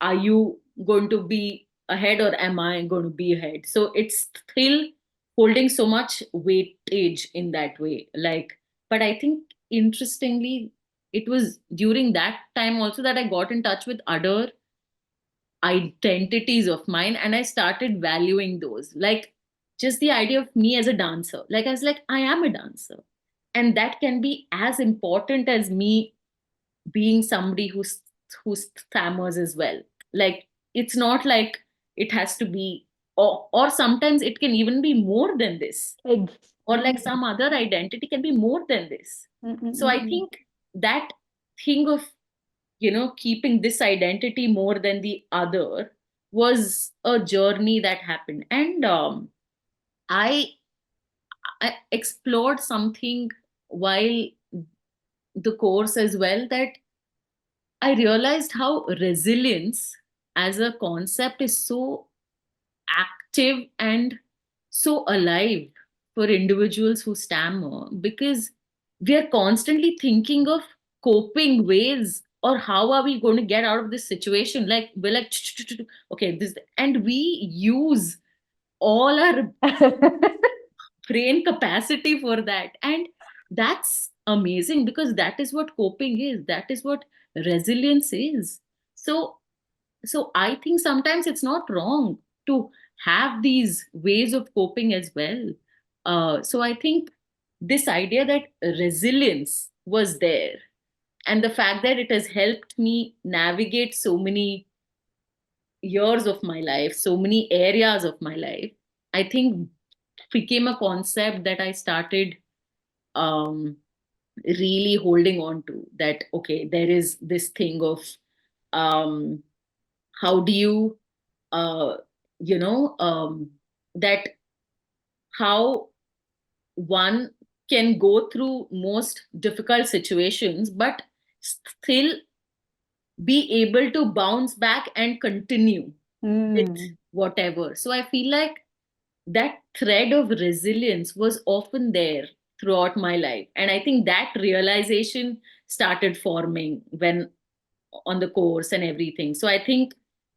are you going to be ahead or am I going to be ahead? So it's still holding so much weightage in that way. Like, but I think interestingly, it was during that time also that I got in touch with other identities of mine and I started valuing those. Like just the idea of me as a dancer. Like I was like, I am a dancer. And that can be as important as me being somebody who stammers as well. Like it's not like it has to be, or sometimes it can even be more than this, or like Mm. some other identity can be more than this. Mm, mm, So mm, I mm. think that thing of keeping this identity more than the other was a journey that happened. And I I explored something while the course as well, that I realized how resilience as a concept is so active and so alive for individuals who stammer, because we are constantly thinking of coping ways, or how are we going to get out of this situation. Like we're like, okay, this, and we use all our brain capacity for that. And that's amazing, because that is what coping is, that is what resilience is. So I think sometimes it's not wrong to have these ways of coping as well. So I think this idea that resilience was there, and the fact that it has helped me navigate so many years of my life, so many areas of my life, I think became a concept that I started um, really holding on to. That, okay, there is this thing of um, how do you uh, you know that how one can go through most difficult situations but still be able to bounce back and continue with Mm. whatever. So I feel like that thread of resilience was often there throughout my life, and I think that realization started forming when on the course and everything. So I think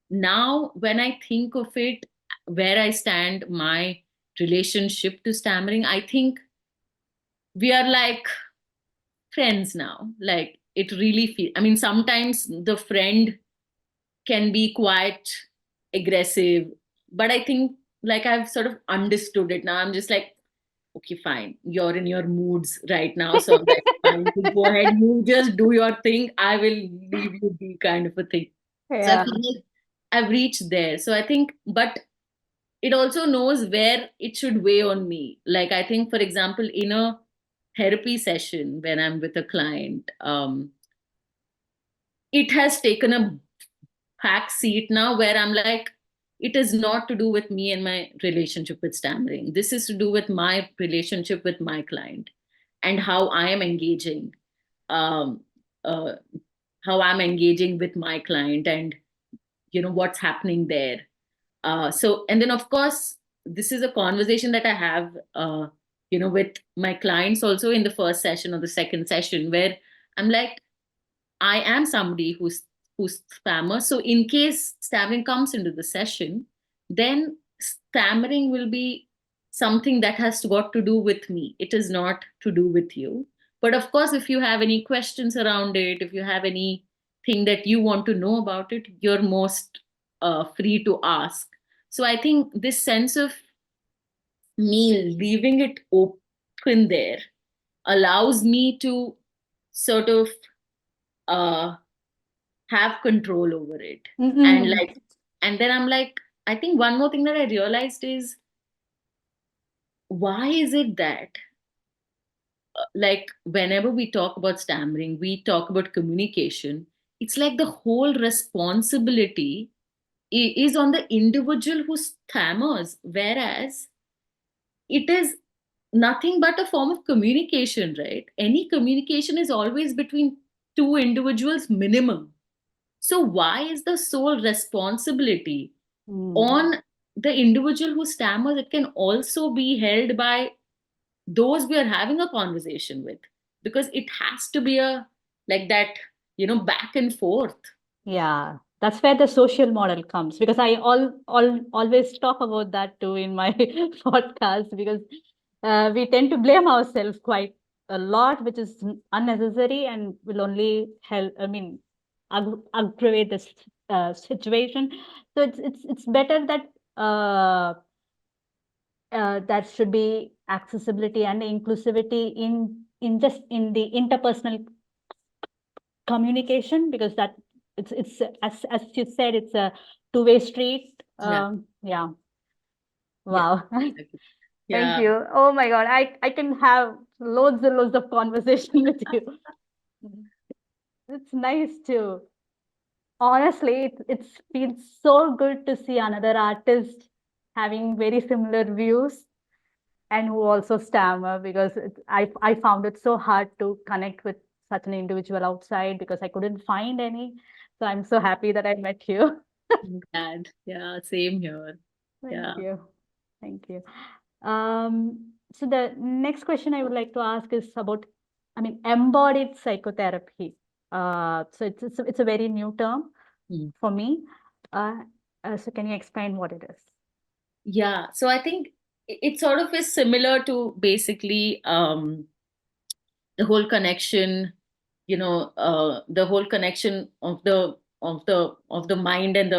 now when I think of it, where I stand, my relationship to stammering, I think we are like friends now. Like it really feels, I mean, sometimes the friend can be quite aggressive, but I think like I've sort of understood it now. I'm just like, okay, fine, you're in your moods right now, so I'm like, fine, you go ahead, you just do your thing, I will leave you be, kind of a thing. So I Yeah. feel like I've reached there. So I think, but it also knows where it should weigh on me. Like I think, for example, in a therapy session when I'm with a client, it has taken a back seat now, where I'm like, it is not to do with me and my relationship with stammering. This is to do with my relationship with my client, and how I am engaging, um, uh, how I'm engaging with my client, and what's happening there. So, and then of course, this is a conversation that I have, with my clients also in the first session or the second session, where I'm like, I am somebody who's spammer. So in case stammering comes into the session, then stammering will be something that has got to do with me. It is not to do with you. But of course, if you have any questions around it, if you have anything that you want to know about it, you're most free to ask. So I think this sense of me leaving it open there allows me to sort of uh, have control over it. And Mm-mm. like, and then I'm like, I think one more thing that I realized is, why is it that like whenever we talk about stammering, we talk about communication, it's like the whole responsibility is on the individual who stammers, whereas it is nothing but a form of communication, right? Any communication is always between two individuals minimum. So why is the sole responsibility Mm. on the individual who stammers? It can also be held by those we are having a conversation with, because it has to be a like that, back and forth. Yeah, that's where the social model comes, because I always talk about that too in my podcast, because we tend to blame ourselves quite a lot, which is unnecessary and will only help. I mean, aggravate this situation. So it's better that there should be accessibility and inclusivity in just in the interpersonal communication, because that it's as you said, it's a two-way street. Yeah, Yeah. yeah, Wow. exactly. Thank Yeah. you. Oh my God, I can have loads and loads of conversation with you. It's nice too. Honestly, it feels so good to see another artist having very similar views and who also stammer, because I found it so hard to connect with such an individual outside because I couldn't find any. So I'm so happy that I met you. I'm glad. Yeah, same here. Thank Yeah. you. Thank you. So the next question I would like to ask is about, I mean, embodied psychotherapy. So it's a very new term Mm. for me. Uh, so can you explain what it is? Yeah, so I think it sort of is similar to basically the whole connection, the whole connection of the mind and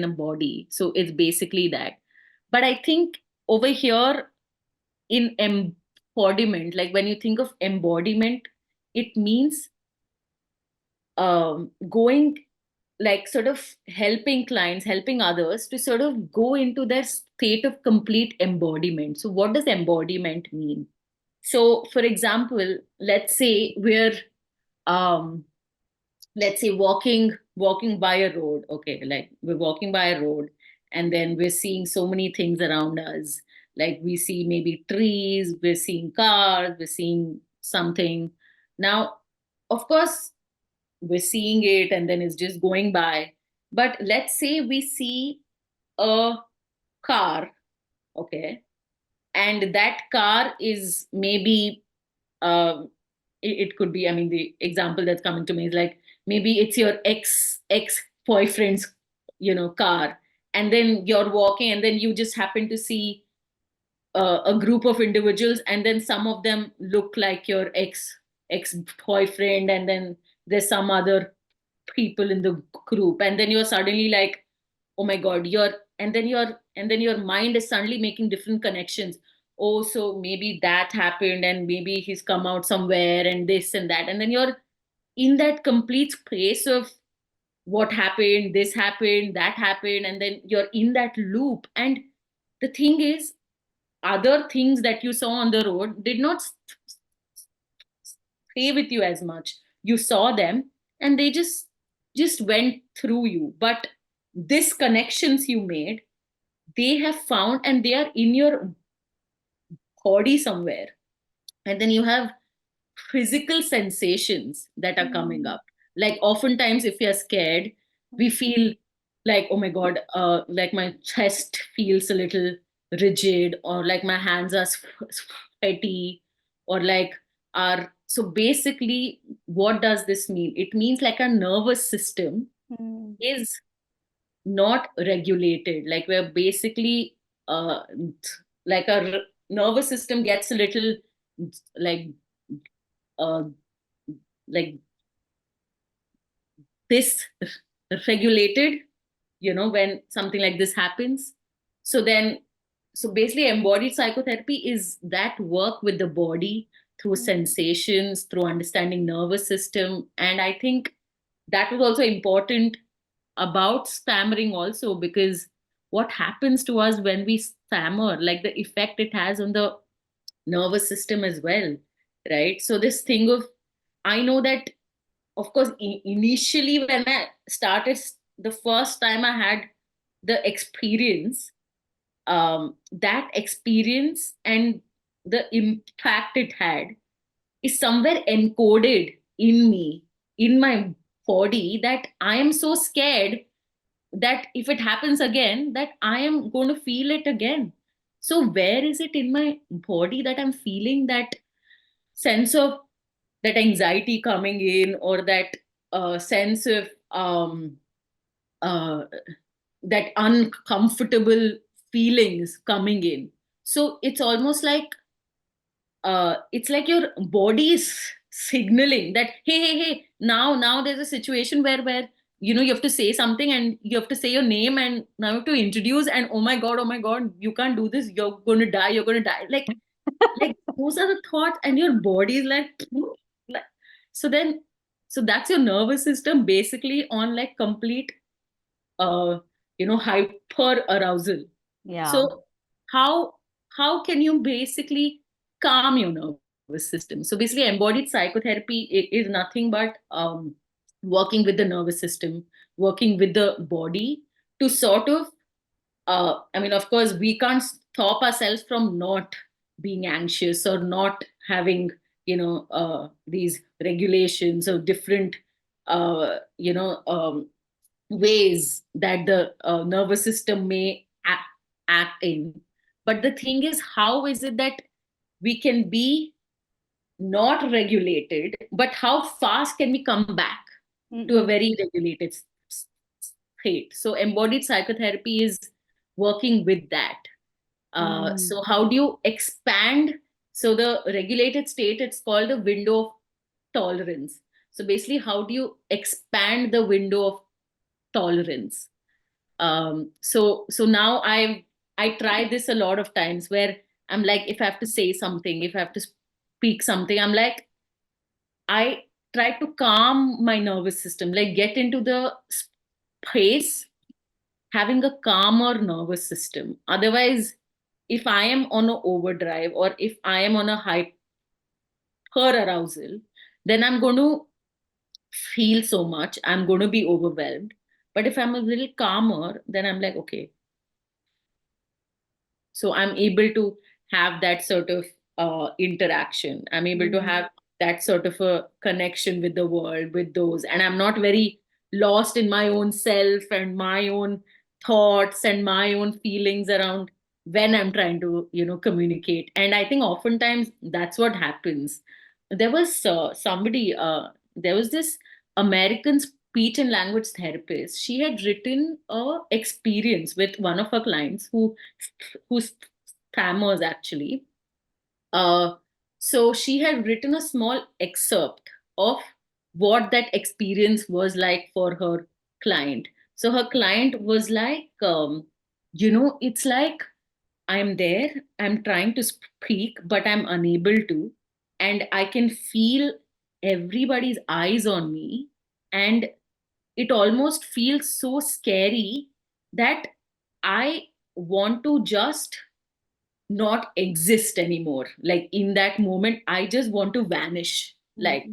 the body. So it's basically that. But I think over here in embodiment, like when you think of embodiment, it means going, like sort of helping clients, helping others to sort of go into their state of complete embodiment. So what does embodiment mean? So for example, um let's say walking by a road. Okay, like we're walking by a road, and then we're seeing so many things around us. Like we see maybe trees, we're seeing cars, we're seeing something. Now, of course, we're seeing it and then it's just going by. But let's say we see a car, okay, and that car is maybe um it could be, I mean, the example that's coming to me is like maybe it's your ex boyfriend's car, and then you're walking and then you just happen to see a group of individuals, and then some of them look like your ex boyfriend, and then there's some other people in the group, and then you're suddenly like, oh my god, and then your mind is suddenly making different connections. Oh, so maybe that happened, and maybe he's come out somewhere, and this and that, and then you're in that complete space of what happened, this happened, that happened, and then you're in that loop. And the thing is, other things that you saw on the road did not stay with you as much. You saw them and they just went through you, but these connections you made, they have found and they are in your body somewhere. And then you have physical sensations that are coming Mm. up. Like oftentimes if we are scared, we feel like, oh my god, like my chest feels a little rigid, or like my hands are sweaty, or like are so basically what does this mean? It means like a nervous system Mm. is not regulated. Like we're basically uh like our nervous system gets a little like uh like this regulated, when something like this happens. So then, so basically, embodied psychotherapy is that work with the body through sensations, through understanding nervous system. And I think that was also important about stammering also, because what happens to us when we stammer, like the effect it has on the nervous system as well, right? So this thing of, I know that, of course, initially when I started, the first time I had the experience, that experience and the impact it had is somewhere encoded in me, in my body, that I am so scared that if it happens again, that I am going to feel it again. So where is it in my body that I'm feeling that sense of that anxiety coming in, or that sense of uh, that uncomfortable feelings coming in? So it's like your body is signaling that, hey, now there's a situation where you have to say something, and you have to say your name, and now you have to introduce, and oh my god, you can't do this, you're going to die, like those are the thoughts, and your body is like so then, so that's your nervous system basically on like complete hyper arousal. Yeah. So how how can you basically calm your nervous system? So basically, embodied psychotherapy is nothing but working with the nervous system, working with the body to sort of I mean, of course, we can't stop ourselves from not being anxious or not having, these regulations or different, ways that the nervous system may act in. But the thing is, how is it that we can be not regulated, but how fast can we come back to a very regulated state? So, embodied psychotherapy is working with that. So, how do you expand? So, the regulated state, it's called a window of tolerance. So, basically, how do you expand the window of tolerance? So now I try this a lot of times, where I'm like, if I have to say something, if I have to speak something, I'm like, I try to calm my nervous system, like get into the space having a calmer nervous system. Otherwise, if I am on an overdrive, or if I am on a hyper arousal, then I'm going to feel so much, I'm going to be overwhelmed. But if I'm a little calmer, then I'm like, okay, so I'm able to have that sort of interaction, I'm able to have that sort of a connection with the world, with those, and I'm not very lost in my own self and my own thoughts and my own feelings around when I'm trying to communicate. And I think oftentimes that's what happens. There was there was this American speech and language therapist. She had written a experience with one of her clients who stammers actually. Uh, so she had written a small excerpt of what that experience was like for her client. So her client was like, it's like, I'm there, I'm trying to speak, but I'm unable to. And I can feel everybody's eyes on me. And it almost feels so scary that I want to just not exist anymore. Like in that moment, I just want to vanish. Like,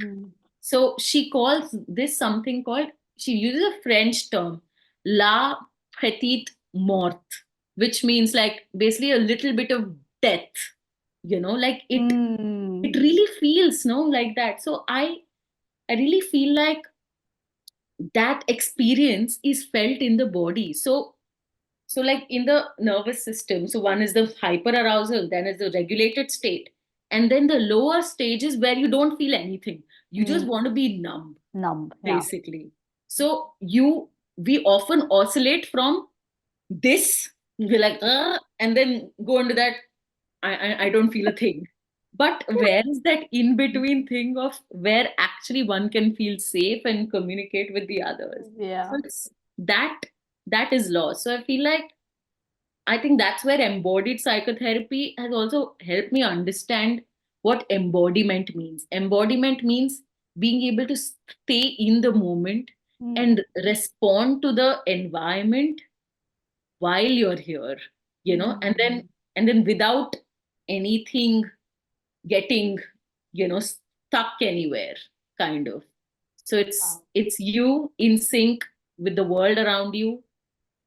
so she calls this something called, she uses a French term, la petite mort, which means like basically a little bit of death, like it really feels no like that. So I really feel like that experience is felt in the body. So like in the nervous system, so one is the hyper arousal, then is the regulated state, and then the lower stages where you don't feel anything, you just want to be numb, Yeah. basically. So we often oscillate from this, we're like and then go into that, I don't feel a thing. But where is that in between thing of where actually one can feel safe and communicate with the others? Yeah. So it's that that is lost. So I feel like I think that's where embodied psychotherapy has also helped me understand what embodiment means. Embodiment means being able to stay in the moment Mm. and respond to the environment while you're here, Mm. and then without anything getting, stuck anywhere, kind of. So Wow. it's you in sync with the world around you,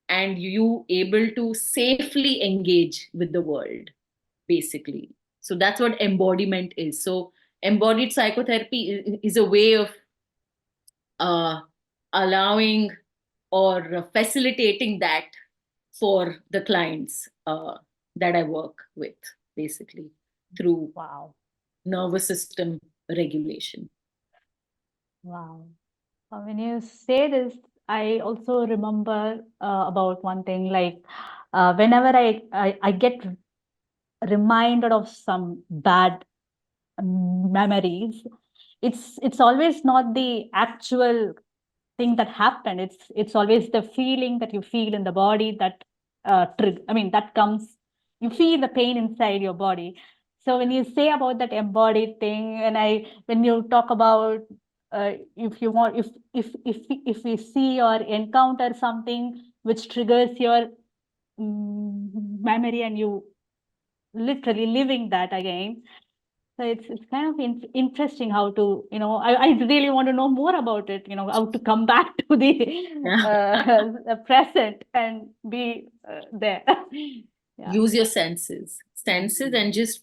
and you able to safely engage with the world, basically. So that's what embodiment is. So embodied psychotherapy is a way of uh, allowing or facilitating that for the clients that I work with, basically, through Wow. nervous system regulation. Wow. When you say this, I also remember about one thing, like whenever I get reminded of some bad memories, it's always not the actual thing that happened. It's always the feeling that you feel in the body that I mean, that comes, you feel the pain inside your body. So when you say about that embodied thing, and when you talk about if you want, if we see or encounter something which triggers your memory, and you literally living that again. So it's kind of interesting how to, I really want to know more about it, how to come back to Yeah. the present and be there. Yeah. Use your senses, and just,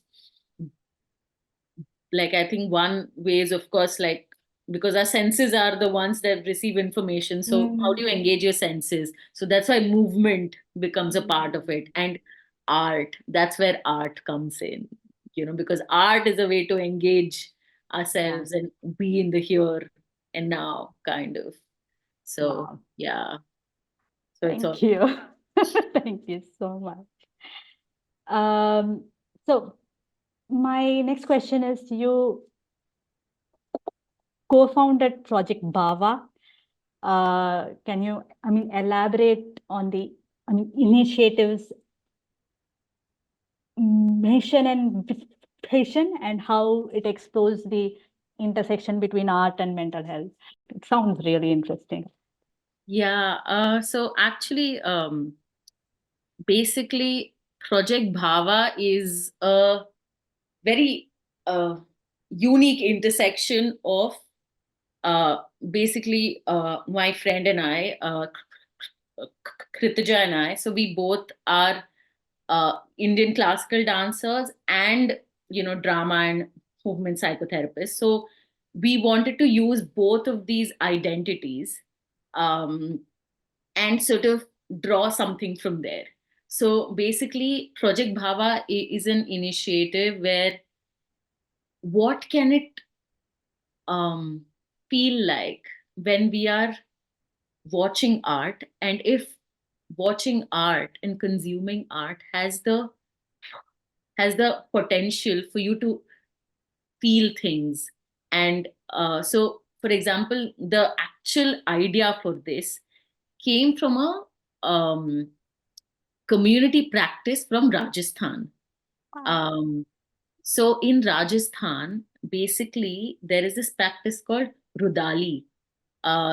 like, I think one way is, of course, like, because our senses are the ones that receive information, so how do Mm. you engage your senses? So that's why movement becomes a part of it. And art, that's where art comes in, because art is a way to engage Yeah. ourselves and be in the here and now, kind of. So Wow. yeah, so it's all. Thank you. Thank you so much. So my next question is, you co-founded Project Bhava. Can you, I mean, elaborate on the, I mean, initiatives, mission and vision, and how it explores the intersection between art and mental health? It sounds really interesting. Yeah, so actually, basically, Project Bhava is a very uh, unique intersection of uh, basically my friend and I, Kritija and I. So we both are Indian classical dancers and, drama and movement psychotherapists. So we wanted to use both of these identities, um, and sort of draw something from there. So basically, Project Bhava is an initiative where what can it um, feel like when we are watching art, and if watching art and consuming art has the potential for you to feel things. And so, for example, the actual idea for this came from a community practice from Rajasthan. Wow. um, so in Rajasthan, basically there is this practice called Rudali.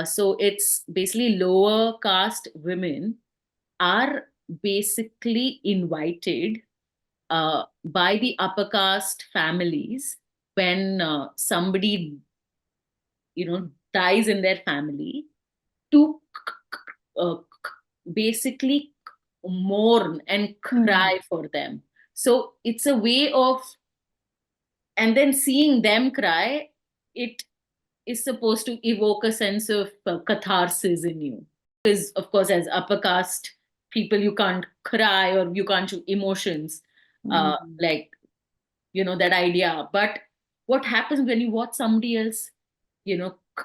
So it's basically lower caste women are basically invited by the upper caste families when somebody, dies in their family, to basically mourn and Mm. cry for them. So it's a way of, and then seeing them cry, it is supposed to evoke a sense of catharsis in you. Because, of course, as upper caste people, you can't cry or you can't show emotions, Mm. like, that idea. But what happens when you watch somebody else,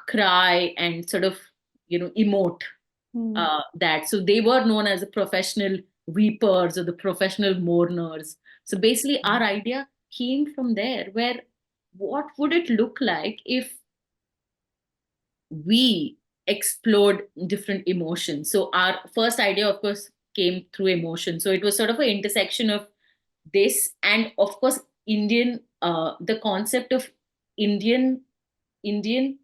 cry and sort of, emote Mm. that? So they were known as the professional weepers or the professional mourners. So basically, our idea came from there, where what would it look like if we explored different emotions. So our first idea, of course, came through emotion. So it was sort of an intersection of this and, of course, the concept of Indian Indian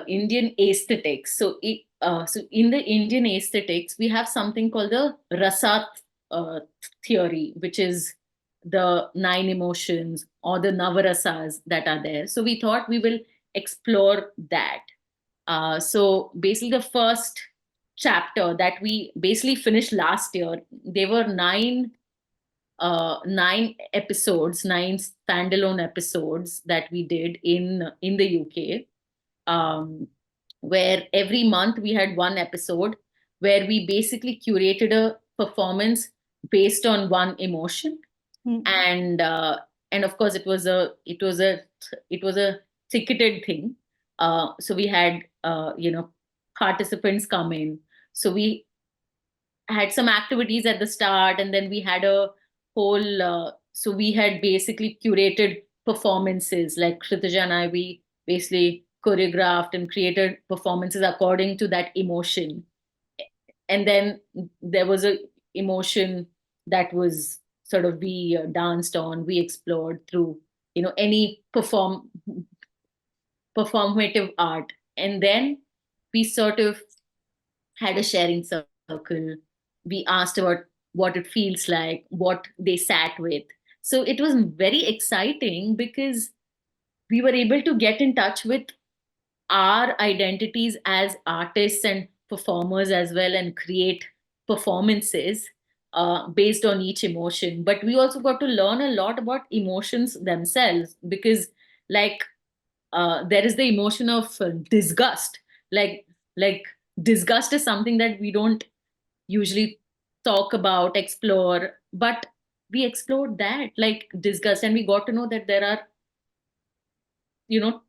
Indian aesthetics. So in the Indian aesthetics, we have something called the Rasat uh, theory, which is the nine emotions or the Navarasas that are there. So we thought we will explore that. So basically, the first chapter that we basically finished last year, there were nine episodes, nine standalone episodes that we did in the UK, where every month we had one episode where we basically curated a performance based on one emotion. Mm. And of course it was a ticketed thing. So we had participants come in. So we had some activities at the start, and then we had a whole so we had basically curated performances, like Kritija and I, we basically choreographed and created performances according to that emotion. And then there was a emotion that was sort of we danced on, we explored through any performative art. And then we sort of had a sharing circle. We asked about what it feels like, what they sat with. So it was very exciting because we were able to get in touch with our identities as artists and performers as well, and create performances based on each emotion. But we also got to learn a lot about emotions themselves, because, like, there is the emotion of disgust. Like disgust is something that we don't usually talk about, explore, but we explored that, like disgust, and we got to know that there are you know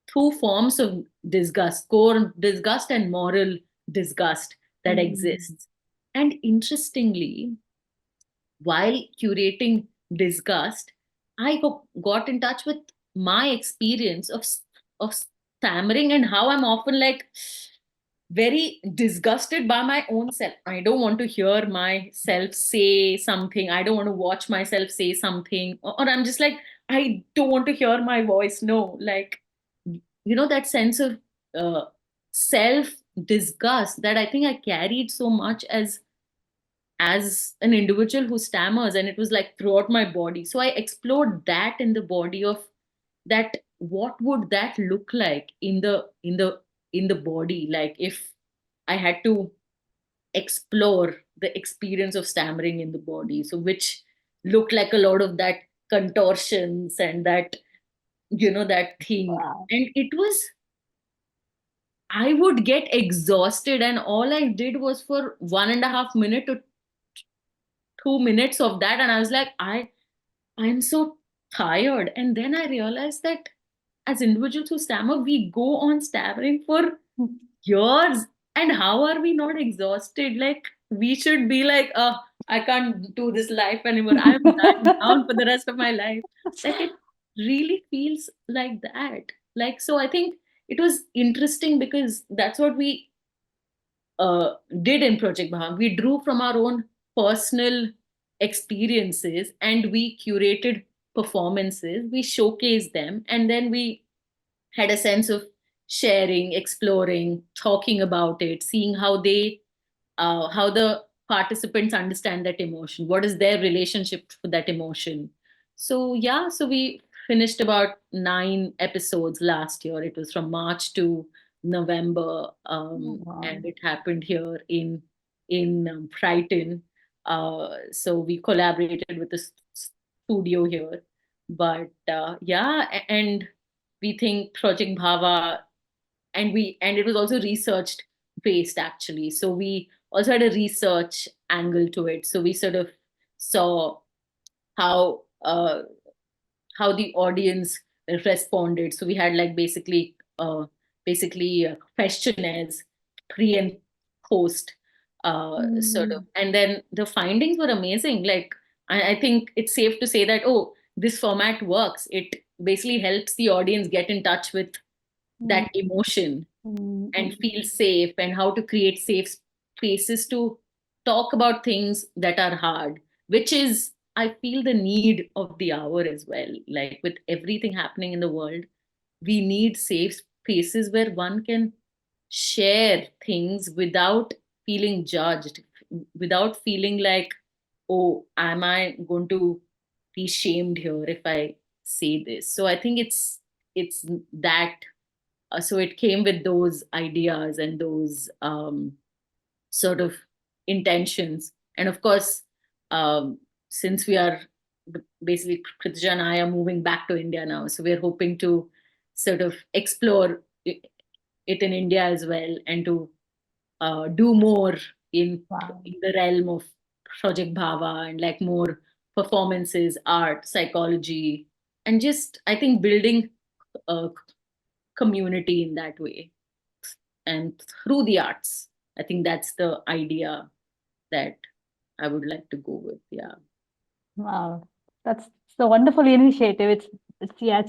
two forms of disgust: core disgust and moral disgust that Mm. exists. And interestingly, while curating disgust, I got in touch with my experience of stammering, and how I'm often like very disgusted by my own self. I don't want to hear myself say something. I don't want to watch myself say something. Or I'm just like, I don't want to hear my voice. No, like, that sense of uh, self disgust that I think I carried so much as an individual who stammers, and it was like throughout my body. So I explored that in the body of that. What would that look like in the body, like if I had to explore the experience of stammering in the body, so which looked like a lot of that contortions and that thing. Wow. And it was, I would get exhausted, and all I did was for 1.5 minute to 2 minutes of that, and I was like, I'm so tired. And then I realized that as individuals who stammer, we go on stammering for Mm. years. And how are we not exhausted? Like, we should be like, oh, I can't do this life anymore. I'm lying down for the rest of my life. Like, it really feels like that. Like, so I think it was interesting because that's what we uh, did in Project Baham. We drew from our own personal experiences and we curated performances, we showcased them, and then we had a sense of sharing, exploring, talking about it, seeing how the participants understand that emotion, what is their relationship to that emotion. So yeah, so we finished about 9 episodes last year. It was from March to November, Wow. and it happened here in Brighton. So we collaborated with the studio here. But yeah, and we think Project Bhava, and it was also research based actually. So we also had a research angle to it. So we sort of saw how uh, how the audience responded. So we had like basically questionnaires, pre and post, sort of. Mm. And then the findings were amazing. Like, I think it's safe to say that, oh, this format works. It basically helps the audience get in touch with Mm. that emotion. and feel safe, and how to create safe spaces to talk about things that are hard, which is, I feel, the need of the hour as well. Like with everything happening in the world, we need safe spaces where one can share things without feeling judged, without feeling like, oh, am I going to be shamed here if I say this? So I think it's that. So it came with those ideas and those sort of intentions. And of course, since we are basically, Kritija and I are moving back to India now, so we're hoping to sort of explore it in India as well, and to do more in, Wow. in the realm of Project Bhava, and like more performances, art, psychology, and just, I think, building a community in that way, and through the arts. I think that's the idea that I would like to go with. Yeah. Wow, that's a wonderful initiative. It's yeah,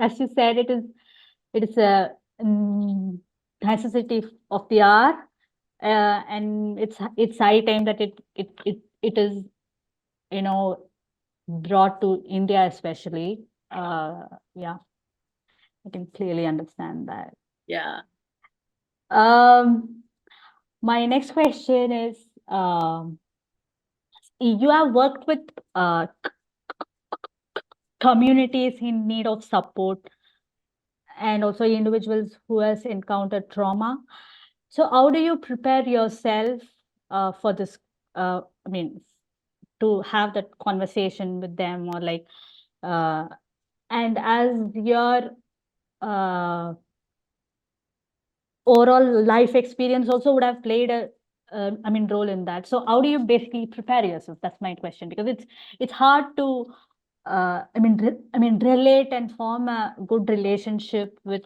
as you said, it is a necessity of the hour, and it's high time that it is, you know, brought to India especially. Yeah, I can clearly understand that. Yeah. My next question is, you have worked with communities in need of support and also individuals who has encountered trauma. So how do you prepare yourself for this? I mean, to have that conversation with them, or like, uh, and as your uh, overall life experience also would have played a I mean, role in that. So how do you basically prepare yourself? That's my question, because it's hard to I mean, relate and form a good relationship with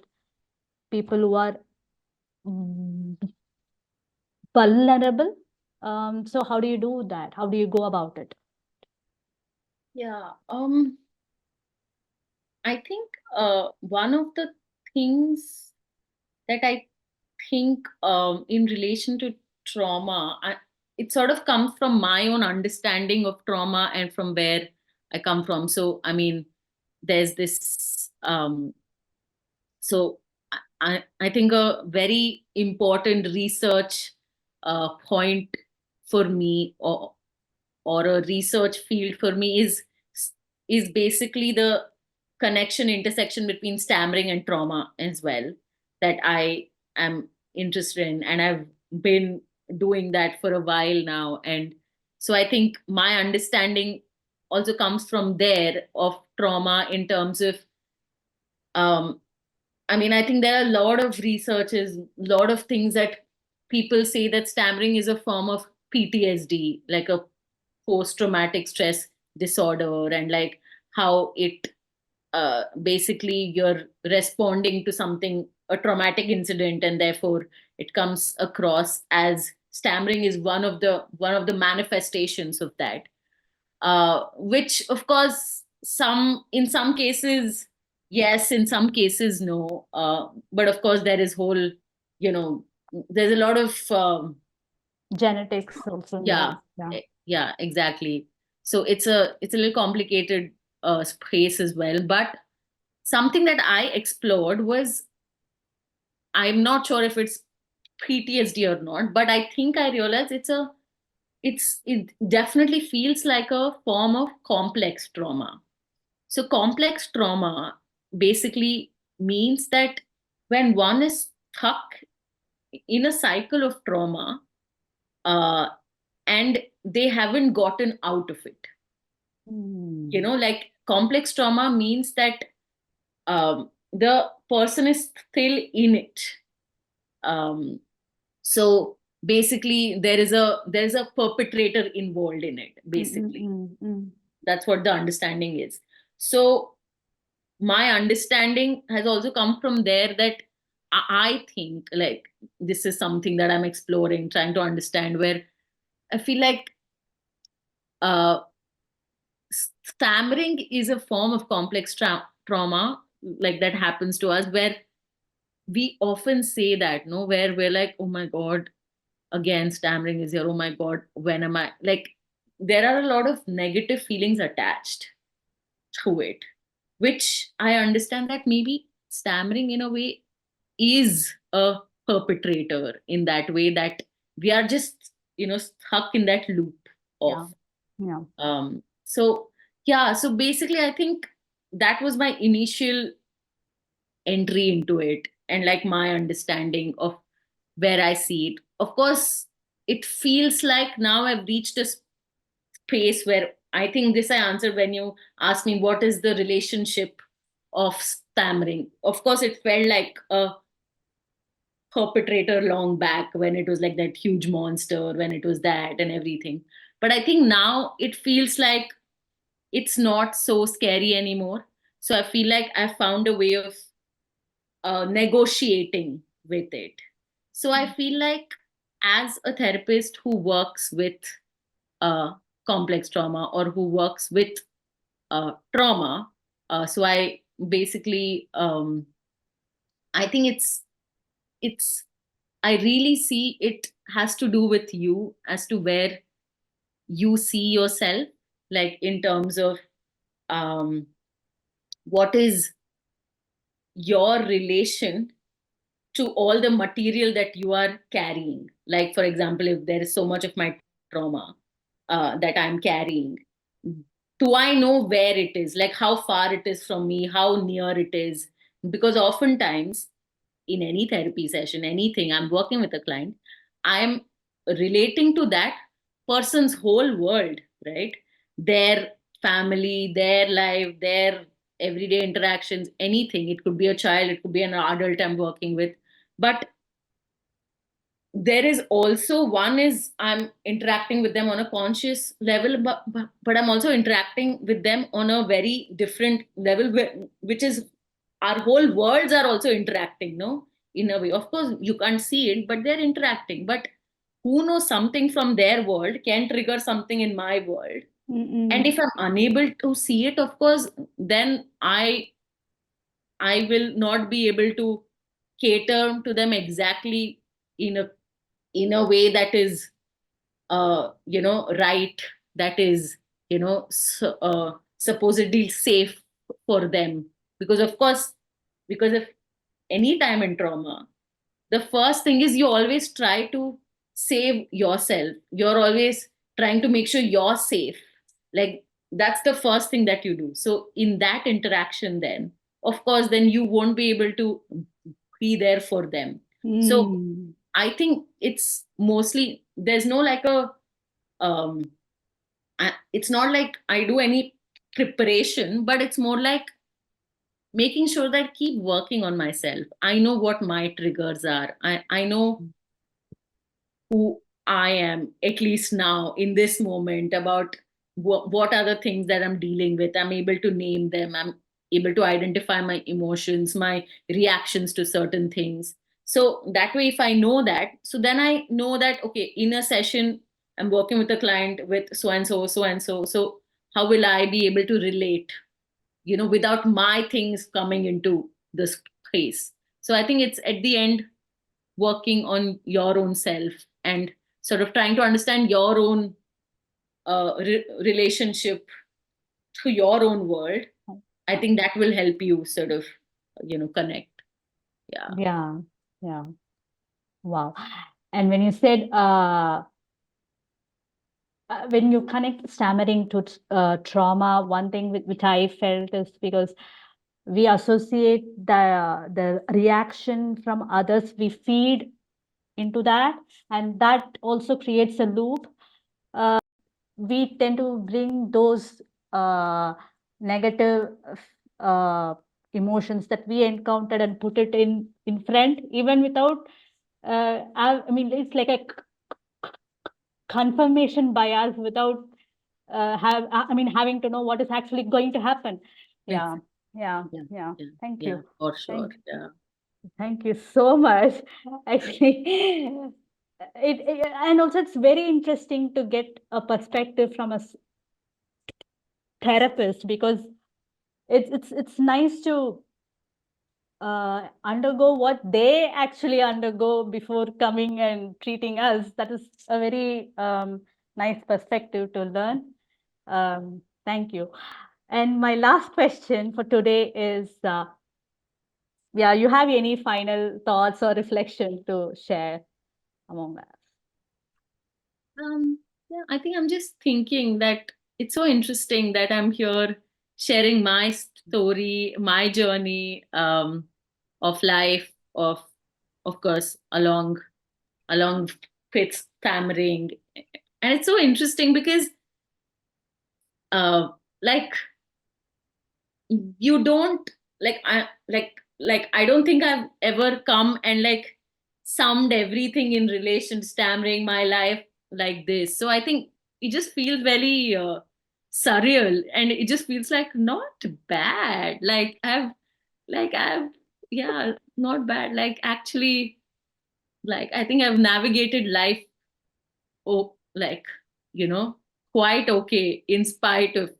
people who are mm, vulnerable. So how do you do that? How do you go about it? Yeah. I think one of the things that I think in relation to trauma, it sort of comes from my own understanding of trauma and from where I come from. So, I mean, there's this. So, I think a very important research point for me, or a research field for me, is basically the connection, intersection between stammering and trauma as well, that I am interested in, and I've been doing that for a while now. And so I think my understanding also comes from there of trauma, in terms of um, I mean, I think there are a lot of researches, a lot of things that people say that stammering is a form of PTSD, like a post traumatic stress disorder, and like how it basically, you're responding to something, a traumatic incident, and therefore it comes across as stammering is one of the manifestations of that, which of course, in some cases yes, in some cases no, but of course there is whole, you know, there's a lot of Genetics also yeah, involved. Yeah. yeah, exactly. So it's a little complicated space as well. But something that I explored was, I'm not sure if it's PTSD or not, but I think I realized it definitely feels like a form of complex trauma. So complex trauma basically means that when one is stuck in a cycle of trauma, uh, and they haven't gotten out of it. Like complex trauma means that the person is still in it. So basically, there is a perpetrator involved in it. Basically, that's what the understanding is. So my understanding has also come from there, that I think, like, this is something that I'm exploring, trying to understand, where I feel like uh, stammering is a form of complex trauma, like that happens to us, where we often say that, no, where we're like, oh my God, again, stammering is here. Oh my God, when am I? Like, there are a lot of negative feelings attached to it, which I understand that maybe stammering in a way is a perpetrator in that way, that we are just, stuck in that loop Yeah. of. Yeah. So, yeah, so basically, I think that was my initial entry into it, and like my understanding of where I see it. Of course, it feels like now I've reached a space where I think this I answered when you asked me what is the relationship of stammering. Of course, it felt like a perpetrator long back when it was like that huge monster, when it was that and everything. But I think now it feels like it's not so scary anymore. So I feel like I found a way of negotiating with it. So I feel like as a therapist who works with complex trauma or who works with trauma, so I basically, I think it's I really see it has to do with you as to where you see yourself, like in terms of um, what is your relation to all the material that you are carrying. Like, for example, if there is so much of my trauma that I'm carrying, do I know where it is? Like, how far it is from me, how near it is? Because oftentimes, in any therapy session, anything, I'm working with a client, I'm relating to that person's whole world, right? Their family, their life, their everyday interactions, anything. It could be a child, it could be an adult I'm working with. But there is also one is I'm interacting with them on a conscious level, but I'm also interacting with them on a very different level, which is our whole worlds are also interacting, no, in a way. Of course you can't see it, but they're interacting. But who knows, something from their world can trigger something in my world. And Mm-mm. if I'm unable to see it, of course, then I will not be able to cater to them exactly in a way that is right, that is supposedly safe for them. Because of course, because of any time in trauma, the first thing is you always try to save yourself, you're always trying to make sure you're safe. Like, that's the first thing that you do. So in that interaction, then of course, then you won't be able to be there for them. So Mm. I think it's mostly, there's no like a um it's not like I do any preparation, but it's more like making sure that I keep working on myself. I know what my triggers are. I know who I am, at least now in this moment, about what are the things that I'm dealing with. I'm able to name them. I'm able to identify my emotions, my reactions to certain things. So that way, if I know that, so then I know that, okay, in a session, I'm working with a client with so and so, so and so. So how will I be able to relate, without my things coming into the space? So I think it's at the end working on your own self and sort of trying to understand your own relationship to your own world. I think that will help you sort of connect. Yeah. Yeah. Yeah. Wow. And when you said when you connect stammering to trauma, one thing which I felt is because we associate the reaction from others, we feed into that, and that also creates a loop. We tend to bring those negative uh, emotions that we encountered and put it in front, even without. I mean, it's like a confirmation bias without I mean, having to know what is actually going to happen. Ex- Yeah, yeah, yeah, yeah. yeah, Thank yeah, you. for sure. Thank, Yeah. thank you so much. Actually, and also it's very interesting to get a perspective from a therapist, because it's nice to undergo what they actually undergo before coming and treating us. That is a very nice perspective to learn. Thank you. And my last question for today is, yeah, you have any final thoughts or reflection to share among us? Yeah, I think I'm just thinking that it's so interesting that I'm here sharing my story, my journey of life, of course, along with stammering, and it's so interesting because, uh, like you don't like I don't think I've ever come and like summed everything in relation to stammering my life like this. So I think it just feels very surreal, and it just feels like not bad. I've yeah, not bad. Like actually, like I think I've navigated life, oh, like, you know, quite okay in spite of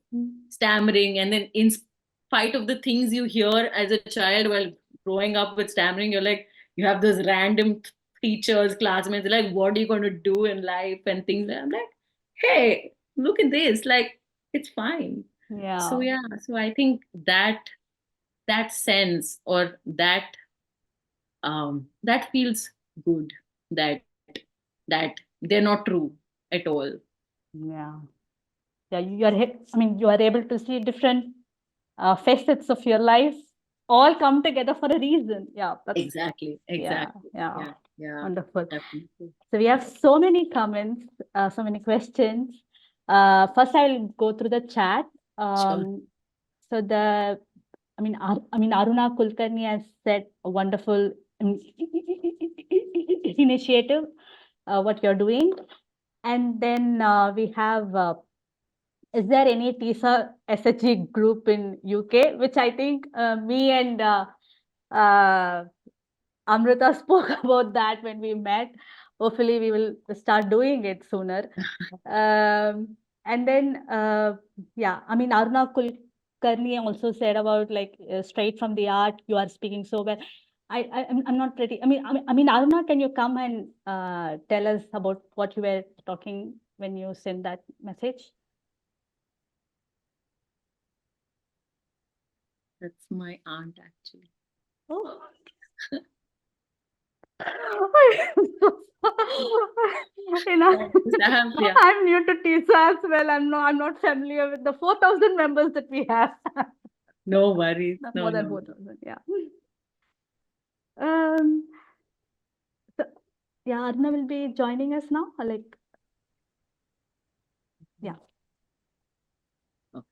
stammering, and then in spite of the things you hear as a child while growing up with stammering. You're like, you have those random teachers, classmates, like, what are you going to do in life and things. I'm like, hey, look at this, like, it's fine. So Yeah. yeah, so I think that sense, or that feels good, that that they're not true at all. Yeah. Yeah, I mean, you are able to see different facets of your life all come together for a reason. Yeah, that's, Exactly, yeah, exactly. yeah, Yeah, yeah, wonderful. definitely. So we have so many comments, so many questions. First, I'll go through the chat. Sure. So I mean, Aruna Kulkarni has said a wonderful initiative, what you're doing. And then we have, is there any TISA SHG group in UK? Which I think me and uh, Amrita spoke about that when we met. Hopefully, we will start doing it sooner. And then, yeah, I mean, Aruna Kulkarni also said about like straight from the art, you are speaking so well. I'm not pretty. I mean, Aruna, can you come and tell us about what you were talking when you sent that message? That's my aunt, actually. Oh. You know, Yeah. I'm new to TISA as well. I'm not familiar with the 4,000 members that we have. No worries. No, More than no. 4,000, yeah. Um, so, yeah, Arna will be joining us now. Like, yeah. Okay.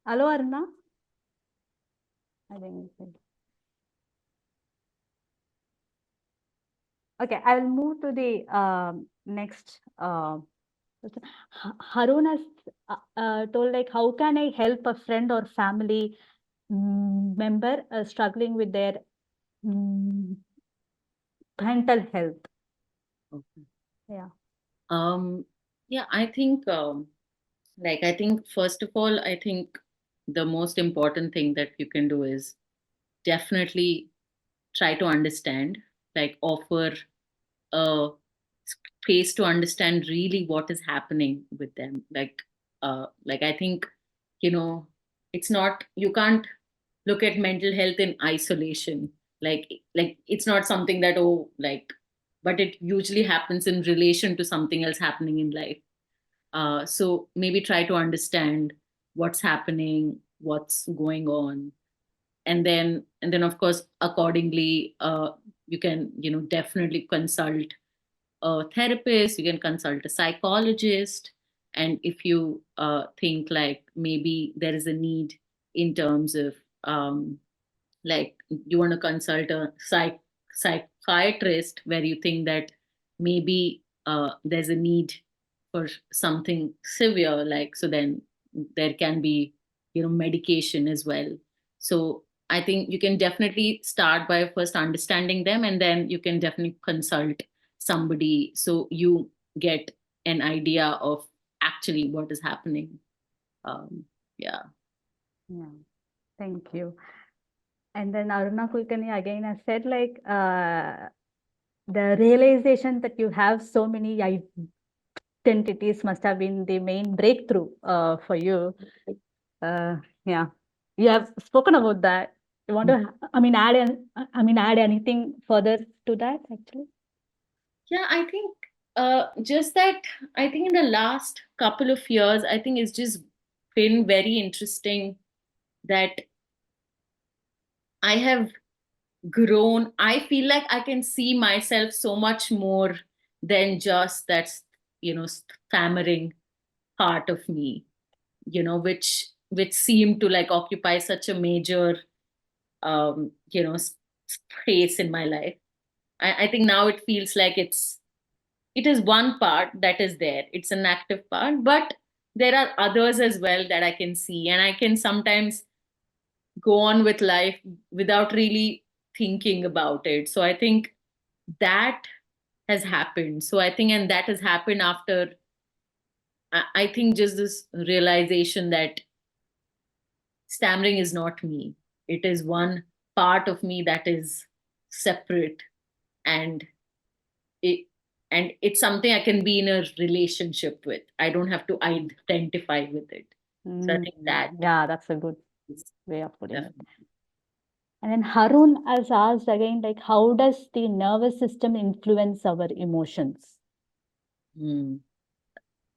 Hello, Arna. I think. Okay, I will move to the next. Harun has told like, how can I help a friend or family member struggling with their mm, mental health? Okay. Yeah. Um, yeah, I think, I think, first of all, I think the most important thing that you can do is definitely try to understand, like, offer a space to understand really what is happening with them. Like I think, you know, it's not, you can't look at mental health in isolation. Like it's not something that, oh, like, but it usually happens in relation to something else happening in life. So maybe try to understand what's happening, what's going on, and then of course accordingly, you can, you know, definitely consult a therapist, you can consult a psychologist. And if you think like maybe there is a need in terms of, like, you want to consult a psychiatrist, where you think that maybe there's a need for something severe, like, so then there can be, you know, medication as well. So I think you can definitely start by first understanding them, and then you can definitely consult somebody, so you get an idea of actually what is happening. Yeah. Yeah, thank you. And then Aruna Kulkarni again has said like the realization that you have so many identities must have been the main breakthrough for you. Yeah, you have spoken about that. You want to, add anything further to that actually? Yeah, I think just that, I think in the last couple of years, I think it's just been very interesting that I have grown. I feel like I can see myself so much more than just that, stammering part of me, which seemed to like occupy such a major, space in my life. I think now it feels like it is one part that is there. It's an active part, but there are others as well that I can see, and I can sometimes go on with life without really thinking about it. So I think that has happened. So I think, and that has happened after, I think, just this realization that stammering is not me. It is one part of me that is separate, and it and it's something I can be in a relationship with. I don't have to identify with it. So I think that Yeah, that's a good is, way of putting uh, it. And then Harun has asked again, like, how does the nervous system influence our emotions? hmm.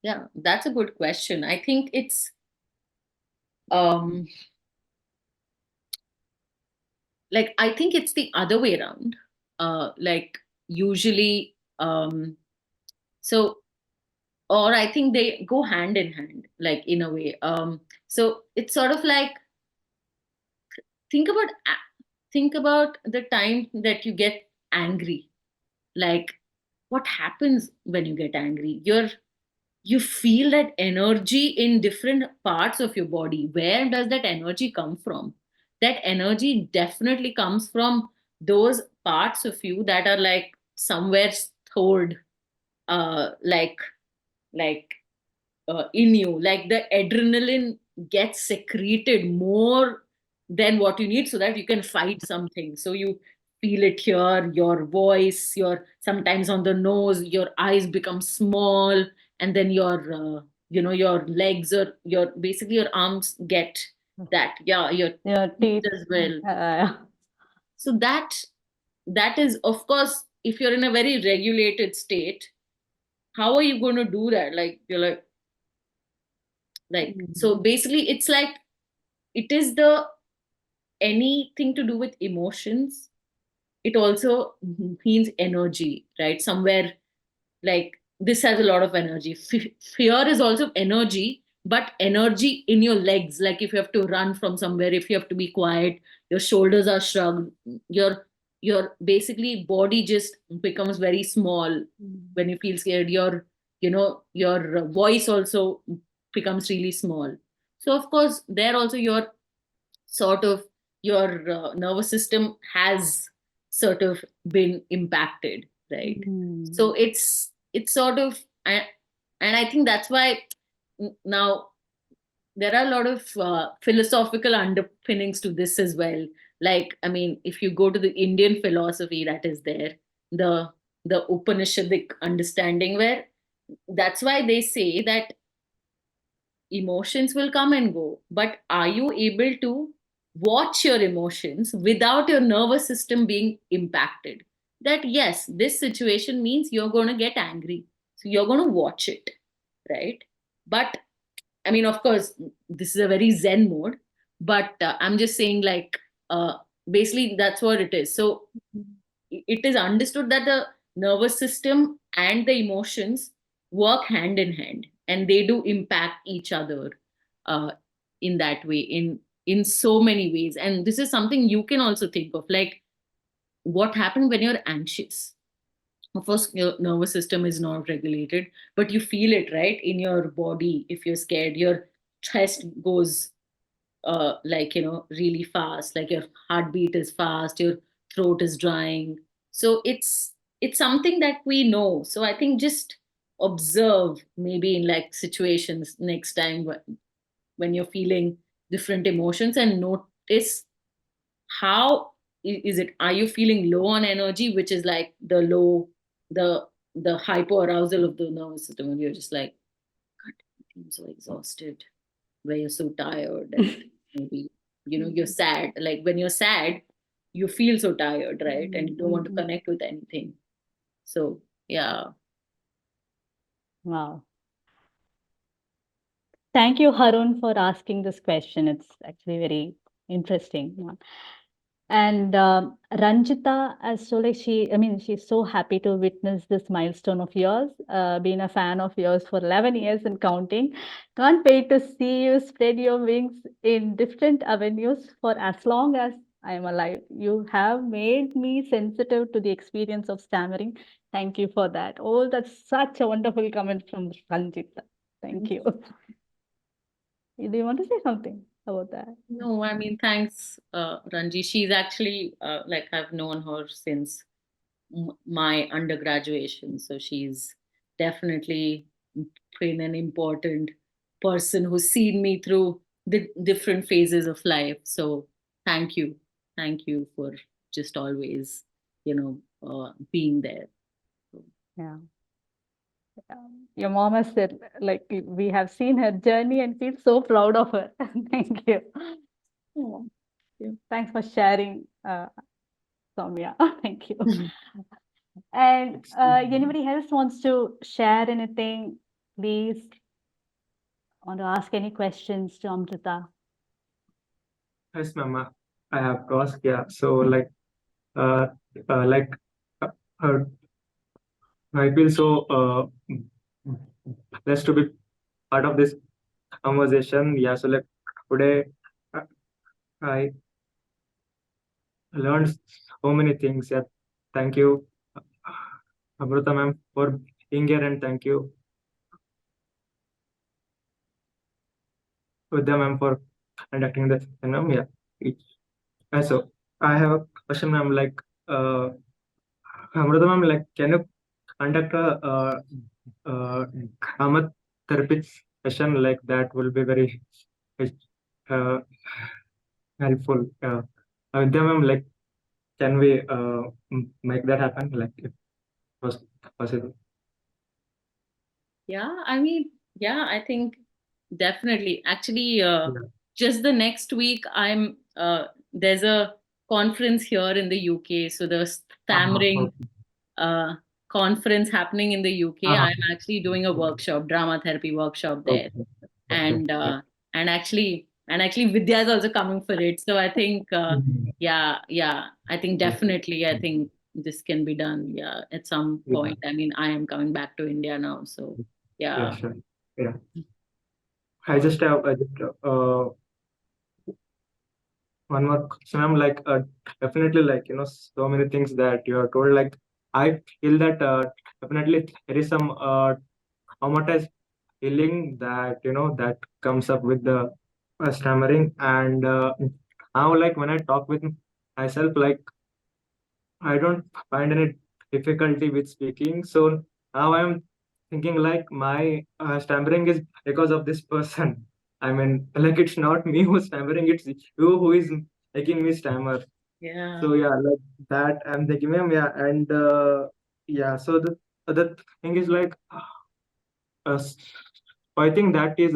Yeah, that's a good question. I think it's um like, I think it's the other way around. Like, usually, so, or I think they go hand in hand, like, in a way. So it's sort of like, think about think about the time that you get angry. Like, what happens when you get angry? You feel that energy in different parts of your body. Where does that energy come from? That energy definitely comes from those parts of you that are like somewhere stored, like like in you. Like, the adrenaline gets secreted more than what you need so that you can fight something. So you feel it here, your voice, your sometimes on the nose, your eyes become small, and then your legs, or your basically your arms get that. Yeah, your Your teeth teeth. as well. Uh, So that is, of course, if you're in a very regulated state, how are you going to do that? Like, you're like, so basically it's like, it is the anything to do with emotions. It also means energy, right? Somewhere, like, this has a lot of energy. Fear is also energy, but energy in your legs. Like, if you have to run from somewhere, if you have to be quiet, your shoulders are shrugged, your basically body just becomes very small when you feel scared. Your voice also becomes really small. So of course, there also your sort of your nervous system has sort of been impacted, right? So it's sort of, and I think that's why now there are a lot of philosophical underpinnings to this as well. Like, I mean, if you go to the Indian philosophy that is there, the the Upanishadic understanding, where that's why they say that emotions will come and go, but are you able to watch your emotions without your nervous system being impacted? That yes, this situation means you're going to get angry, so you're going to watch it, right? But I mean, of course, this is a very zen mode, but I'm just saying, like, uh, basically that's what it is. So it is understood that the nervous system and the emotions work hand in hand, and they do impact each other, uh, in that way, in so many ways. And this is something you can also think of, like, what happens when you're anxious. Of course, your nervous system is not regulated, but you feel it, right, in your body. If you're scared, your chest goes, like, really fast, like your heartbeat is fast, your throat is drying. So it's something that we know. So I think just observe maybe in like situations next time when you're feeling different emotions, and notice how is it, are you feeling low on energy, which is like the low, the the hyper arousal of the nervous system, and you're just like, God, I'm so exhausted, where you're so tired, and maybe you're sad. Like when you're sad, you feel so tired, right? And you don't want to connect with anything. So yeah. Wow. Thank you, Harun, for asking this question. It's actually very interesting one. And Ranjita, as so like she's so happy to witness this milestone of yours, being a fan of yours for 11 years and counting. Can't wait to see you spread your wings in different avenues for as long as I am alive. You have made me sensitive to the experience of stammering. Thank you for that. Oh, that's such a wonderful comment from Ranjita. Thank you. Do you want to say something about that? No, I mean, thanks, Ranji. She's actually like I've known her since my undergraduation, so she's definitely been an important person who's seen me through the different phases of life. So thank you for just always, being there. Yeah. Your mom has said, like, we have seen her journey and feel so proud of her. Thank you. Oh, yeah. Thanks for sharing, Soumya. Thank you. And anybody else wants to share anything, please? Want to ask any questions to Amrita? Yes, ma'am. I have to ask. Yeah. So uh, like, uh, uh, I feel so blessed to be part of this conversation. Yeah. So today, uh, I learned so many things. Yeah. Thank you, Amruta ma'am, for being here, and thank you, Vidya ma'am, for conducting this. Yeah. So I have a question, ma'am. Amruta ma'am, can you conduct a drama therapist session like that? Will be very uh, helpful. Vidya ma'am, can we make that happen? Like, if was possible. Yeah, I mean, yeah, I think definitely. Actually, Yeah. just the next week, there's a conference here in the UK. So the stammering Okay. uh, conference happening in the UK. Uh-huh. I'm actually doing a workshop, drama therapy workshop there, Okay. Okay. and Yeah. actually Vidya is also coming for it. So I think, Mhm. yeah, I think Yeah. definitely, I think this can be done. Yeah, at some Yeah. point. I mean, I am coming back to India now, so Yeah. yeah. Sure. Yeah. I just one more question. I'm definitely, so many things that you have told. Like, I feel that definitely there is some traumatized feeling that that comes up with the stammering, and now, like, when I talk with myself, like, I don't find any difficulty with speaking. So now I'm thinking like my stammering is because of this person. I mean, like, it's not me who's stammering, it's you who is making me stammer. Yeah. So yeah, like that I'm thinking, yeah, and yeah. So the thing is like, so I think that is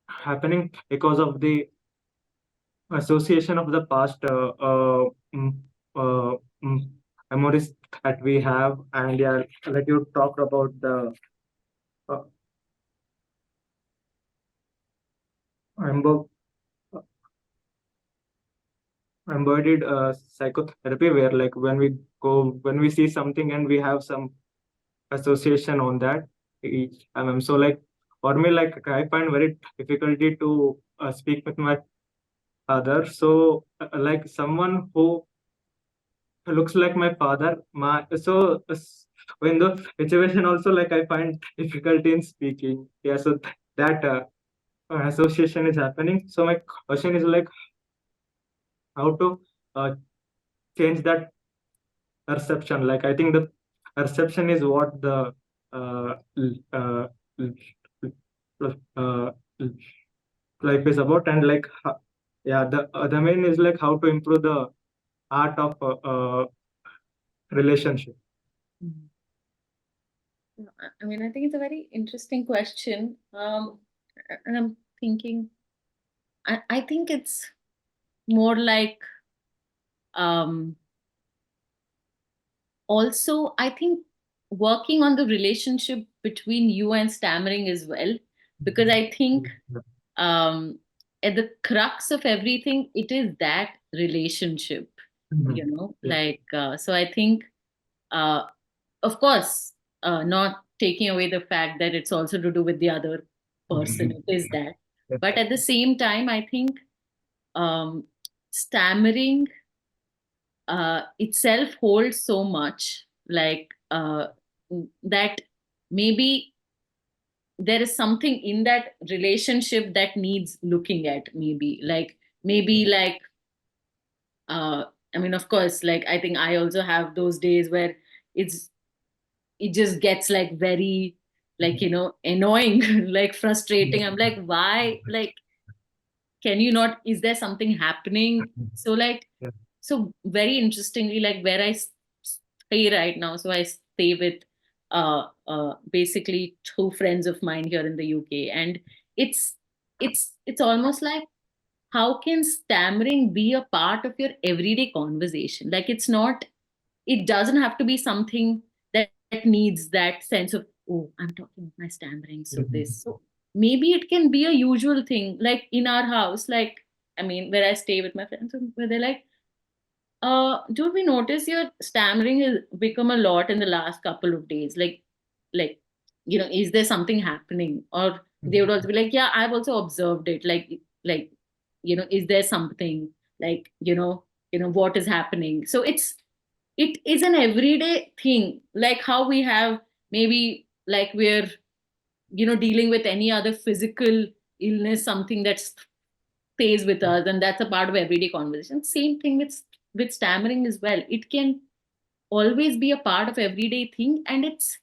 happening because of the association of the past mm, uh, mm, memories that we have. And yeah, like you talked about the uh, embo- embodied psychotherapy, where like when we see something and we have some association on that each. So like for me, like I find very difficulty to speak with my father. So like someone who looks like my father. In the situation also, like I find difficulty in speaking. Yeah, so that association is happening. So my question is like how to uh, change that perception. Like I think the perception is what the uh, uh, life is about, and like yeah, the main is like how to improve the art of relationship. Mhm. I mean, I think it's a very interesting question. And I'm thinking, I think it's more like, um, also, I think working on the relationship between you and stammering as well, because I think, Yeah. um, at the crux of everything, it is that relationship, Mhm. Yeah. like, so I think, uh, of course, not taking away the fact that it's also to do with the other person, it is that. Yeah. But at the same time, I think, stammering itself holds so much, like, that maybe there is something in that relationship that needs looking at, maybe like, uh, I mean, of course, like, I think I also have those days where it's it just gets like very, like, annoying, like frustrating. I'm like, why, like, can you not, is there something happening? So like, Yeah. so very interestingly, like, where I stay right now, so I stay with basically two friends of mine here in the UK, and it's it's almost like, how can stammering be a part of your everyday conversation? Like, it's not, it doesn't have to be something that needs that sense of, oh, I'm talking with my stammering, so Mhm. this, so maybe it can be a usual thing, like in our house, like, I mean, where I stay with my friends, where they're like, do we notice your stammering has become a lot in the last couple of days? Like, is there something happening? Or they would also be like, yeah, I've also observed it. Like, is there something, like, what is happening? So it is an everyday thing, like how we have, maybe like we're, dealing with any other physical illness, something that stays with us, and that's a part of everyday conversation. Same thing with stammering as well. It can always be a part of everyday thing, and it's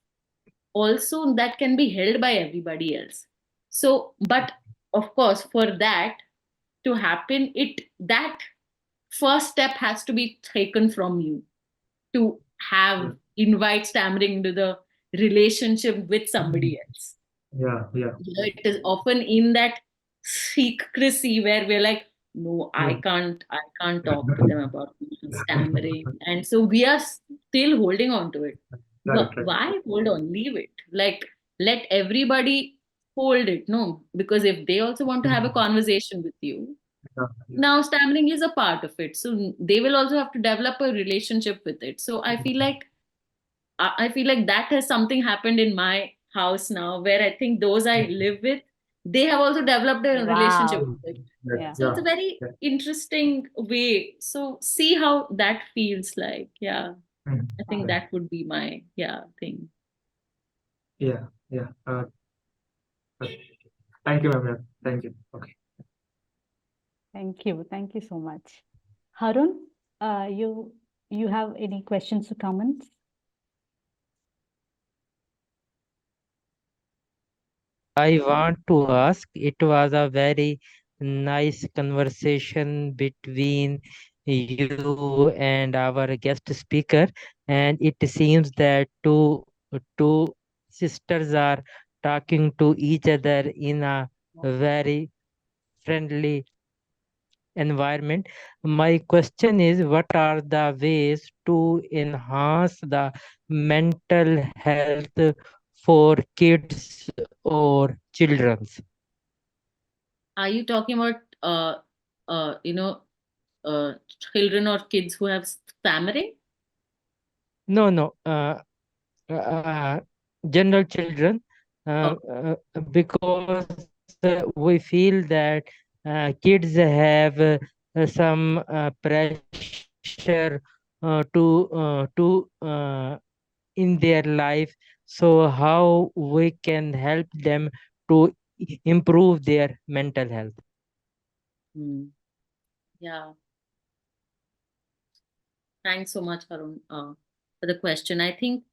also that can be held by everybody else. So, but of course, for that to happen, it that first step has to be taken from you, to Yeah. have invite stammering into the relationship with somebody else. Yeah. Yeah. It is often in that secrecy where we're like, no, i Yeah. can't i can't talk to them about stammering, and so we are still holding on to it. Right. Right. Why hold on, leave it, like, let everybody hold it, no, because if they also want to have a Mhm. conversation with you, Yeah. Yeah. now stammering is a part of it, so they will also have to develop a relationship with it. So I feel like that has something happened in my house now, where I think those I live with, they have also developed a relationship Wow. with it. Yeah. Yeah. So it's Yeah. a very Yeah. interesting way. So see how that feels like. Yeah, Mhm. I think Wow. Yeah. that would be my, yeah, thing. Yeah. Yeah. Uh, thank you, ma'am. Yeah. Thank you. Okay. Thank you. Thank you so much. Harun, you have any questions or comments? I want to ask, it was a very nice conversation between you and our guest speaker, and it seems that two sisters are talking to each other in a very friendly environment. My question is, what are the ways to enhance the mental health for kids or children? Are you talking about uh, you know uh, children or kids who have stammering? No, no, uh, general children, Okay. because we feel that kids have some pressure to in their life. So how we can help them to improve their mental health? Hmm. Yeah. Thanks so much, Harun, for the question. I think,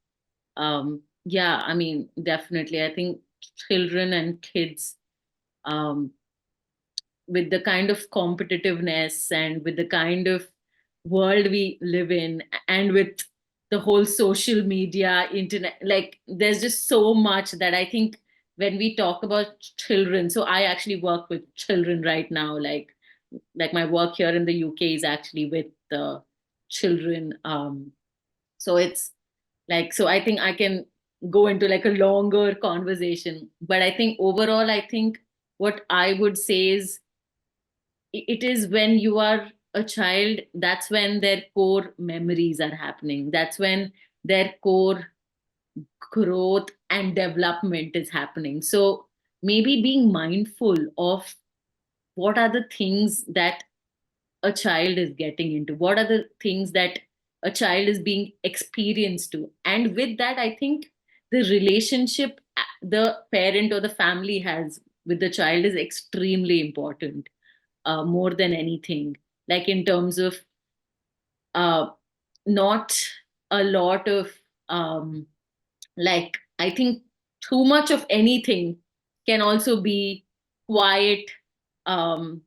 yeah, I mean, definitely. I think children and kids, um, with the kind of competitiveness and with the kind of world we live in, and with the whole social media, internet, like there's just so much that I think when we talk about children, so I actually work with children right now, like my work here in the UK is actually with the children. So it's like, so I think I can go into like a longer conversation, but I think overall, I think what I would say is it is when you are a child, that's when their core memories are happening, that's when their core growth and development is happening. So maybe being mindful of what are the things that a child is getting into, what are the things that a child is being experienced to, and with that I think the relationship the parent or the family has with the child is extremely important, more than anything, like in terms of uh, not a lot of um, like I think too much of anything can also be quiet, um,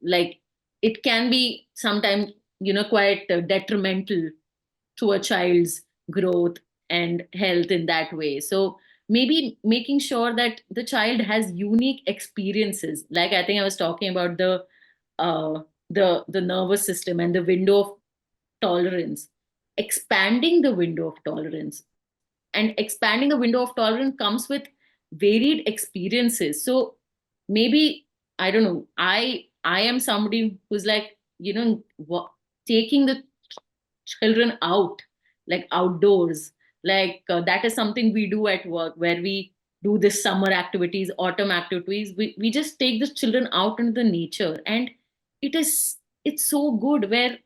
like it can be sometimes quite detrimental to a child's growth and health in that way. So maybe making sure that the child has unique experiences, like I think I was talking about uh, the nervous system and the window of tolerance, expanding the window of tolerance, and expanding the window of tolerance comes with varied experiences. So maybe, I don't know, I am somebody who's like, taking the children out, like outdoors, like that is something we do at work, where we do this summer activities, autumn activities, we just take the children out into the nature, and it's so good, where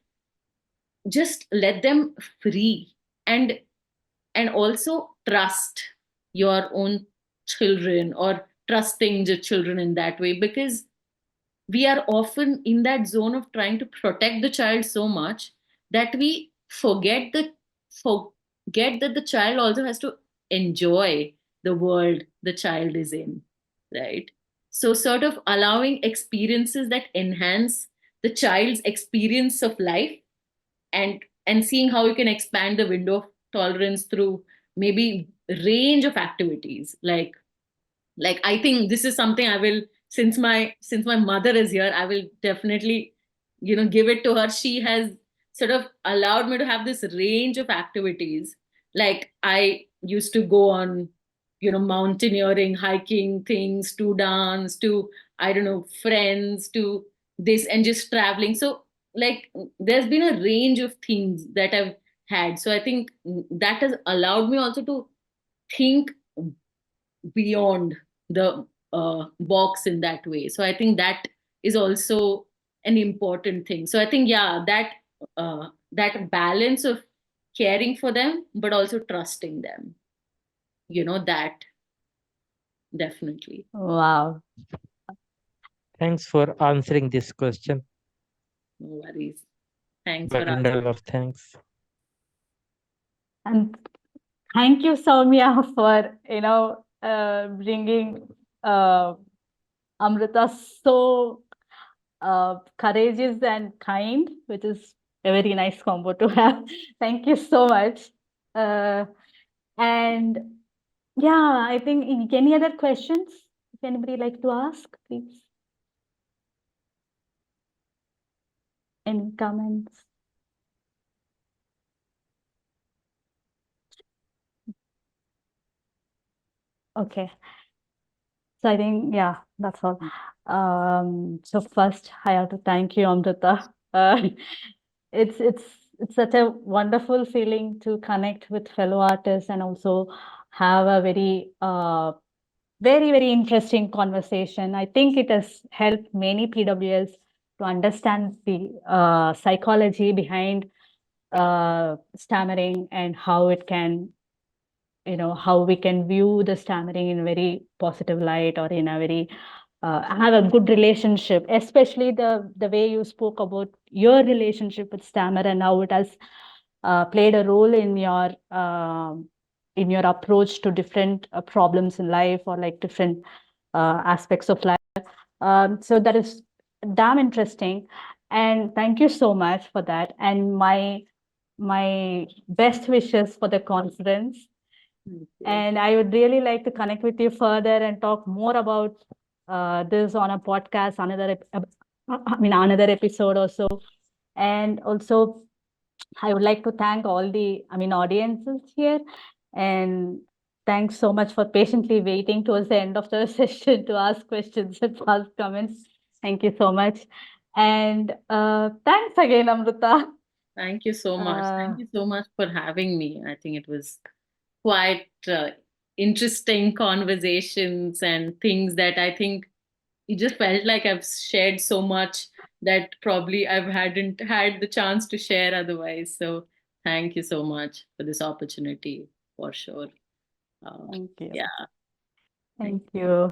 just let them free, and also trust your own children, or trusting the children in that way, because we are often in that zone of trying to protect the child so much that we forget that the child also has to enjoy the world the child is in, right? So sort of allowing experiences that enhance the child's experience of life, and seeing how you can expand the window of tolerance through maybe range of activities, like I think this is something I will, since my mother is here, I will definitely give it to her. She has sort of allowed me to have this range of activities. Like I used to go on mountaineering, hiking things, to dance, to, I don't know, friends, to this, and just traveling. So like there's been a range of things that I've had. So I think that has allowed me also to think beyond the box in that way. So I think that is also an important thing. So I think, yeah, that balance of caring for them but also trusting them, that definitely. Wow. Thanks for answering this question. No worries. Thanks for asking. Bundle of thanks. And thank you, Soumya, for bringing Amrita so courageous and kind, which is a very nice combo to have. Thank you so much. Uh, and yeah, I think any other questions? If anybody like to ask, please. Any comments? Okay. So I think, yeah, that's all. So first I have to thank you, Amrita. It's it's it's such a wonderful feeling to connect with fellow artists and also have a very, very interesting conversation. I think it has helped many PWS to understand the psychology behind stammering and how it can, how we can view the stammering in a very positive light or in a very have a good relationship, especially the way you spoke about your relationship with stammer and how it has played a role in your in your approach to different problems in life, or like different aspects of life. So that is damn interesting, and thank you so much for that. And my best wishes for the conference. Thank you. And I would really like to connect with you further and talk more about this on a podcast, another episode or so. And also, I would like to thank all the, audiences here. And thanks so much for patiently waiting towards the end of the session to ask questions and pass comments. Thank you so much. And thanks again, Amruta. Thank you so much. Uh, Thank you so much for having me. I think it was quite interesting conversations and things that I think it just felt like I've shared so much that probably I hadn't had the chance to share otherwise. So thank you so much for this opportunity, for sure. Thank you. Yeah. Thank you.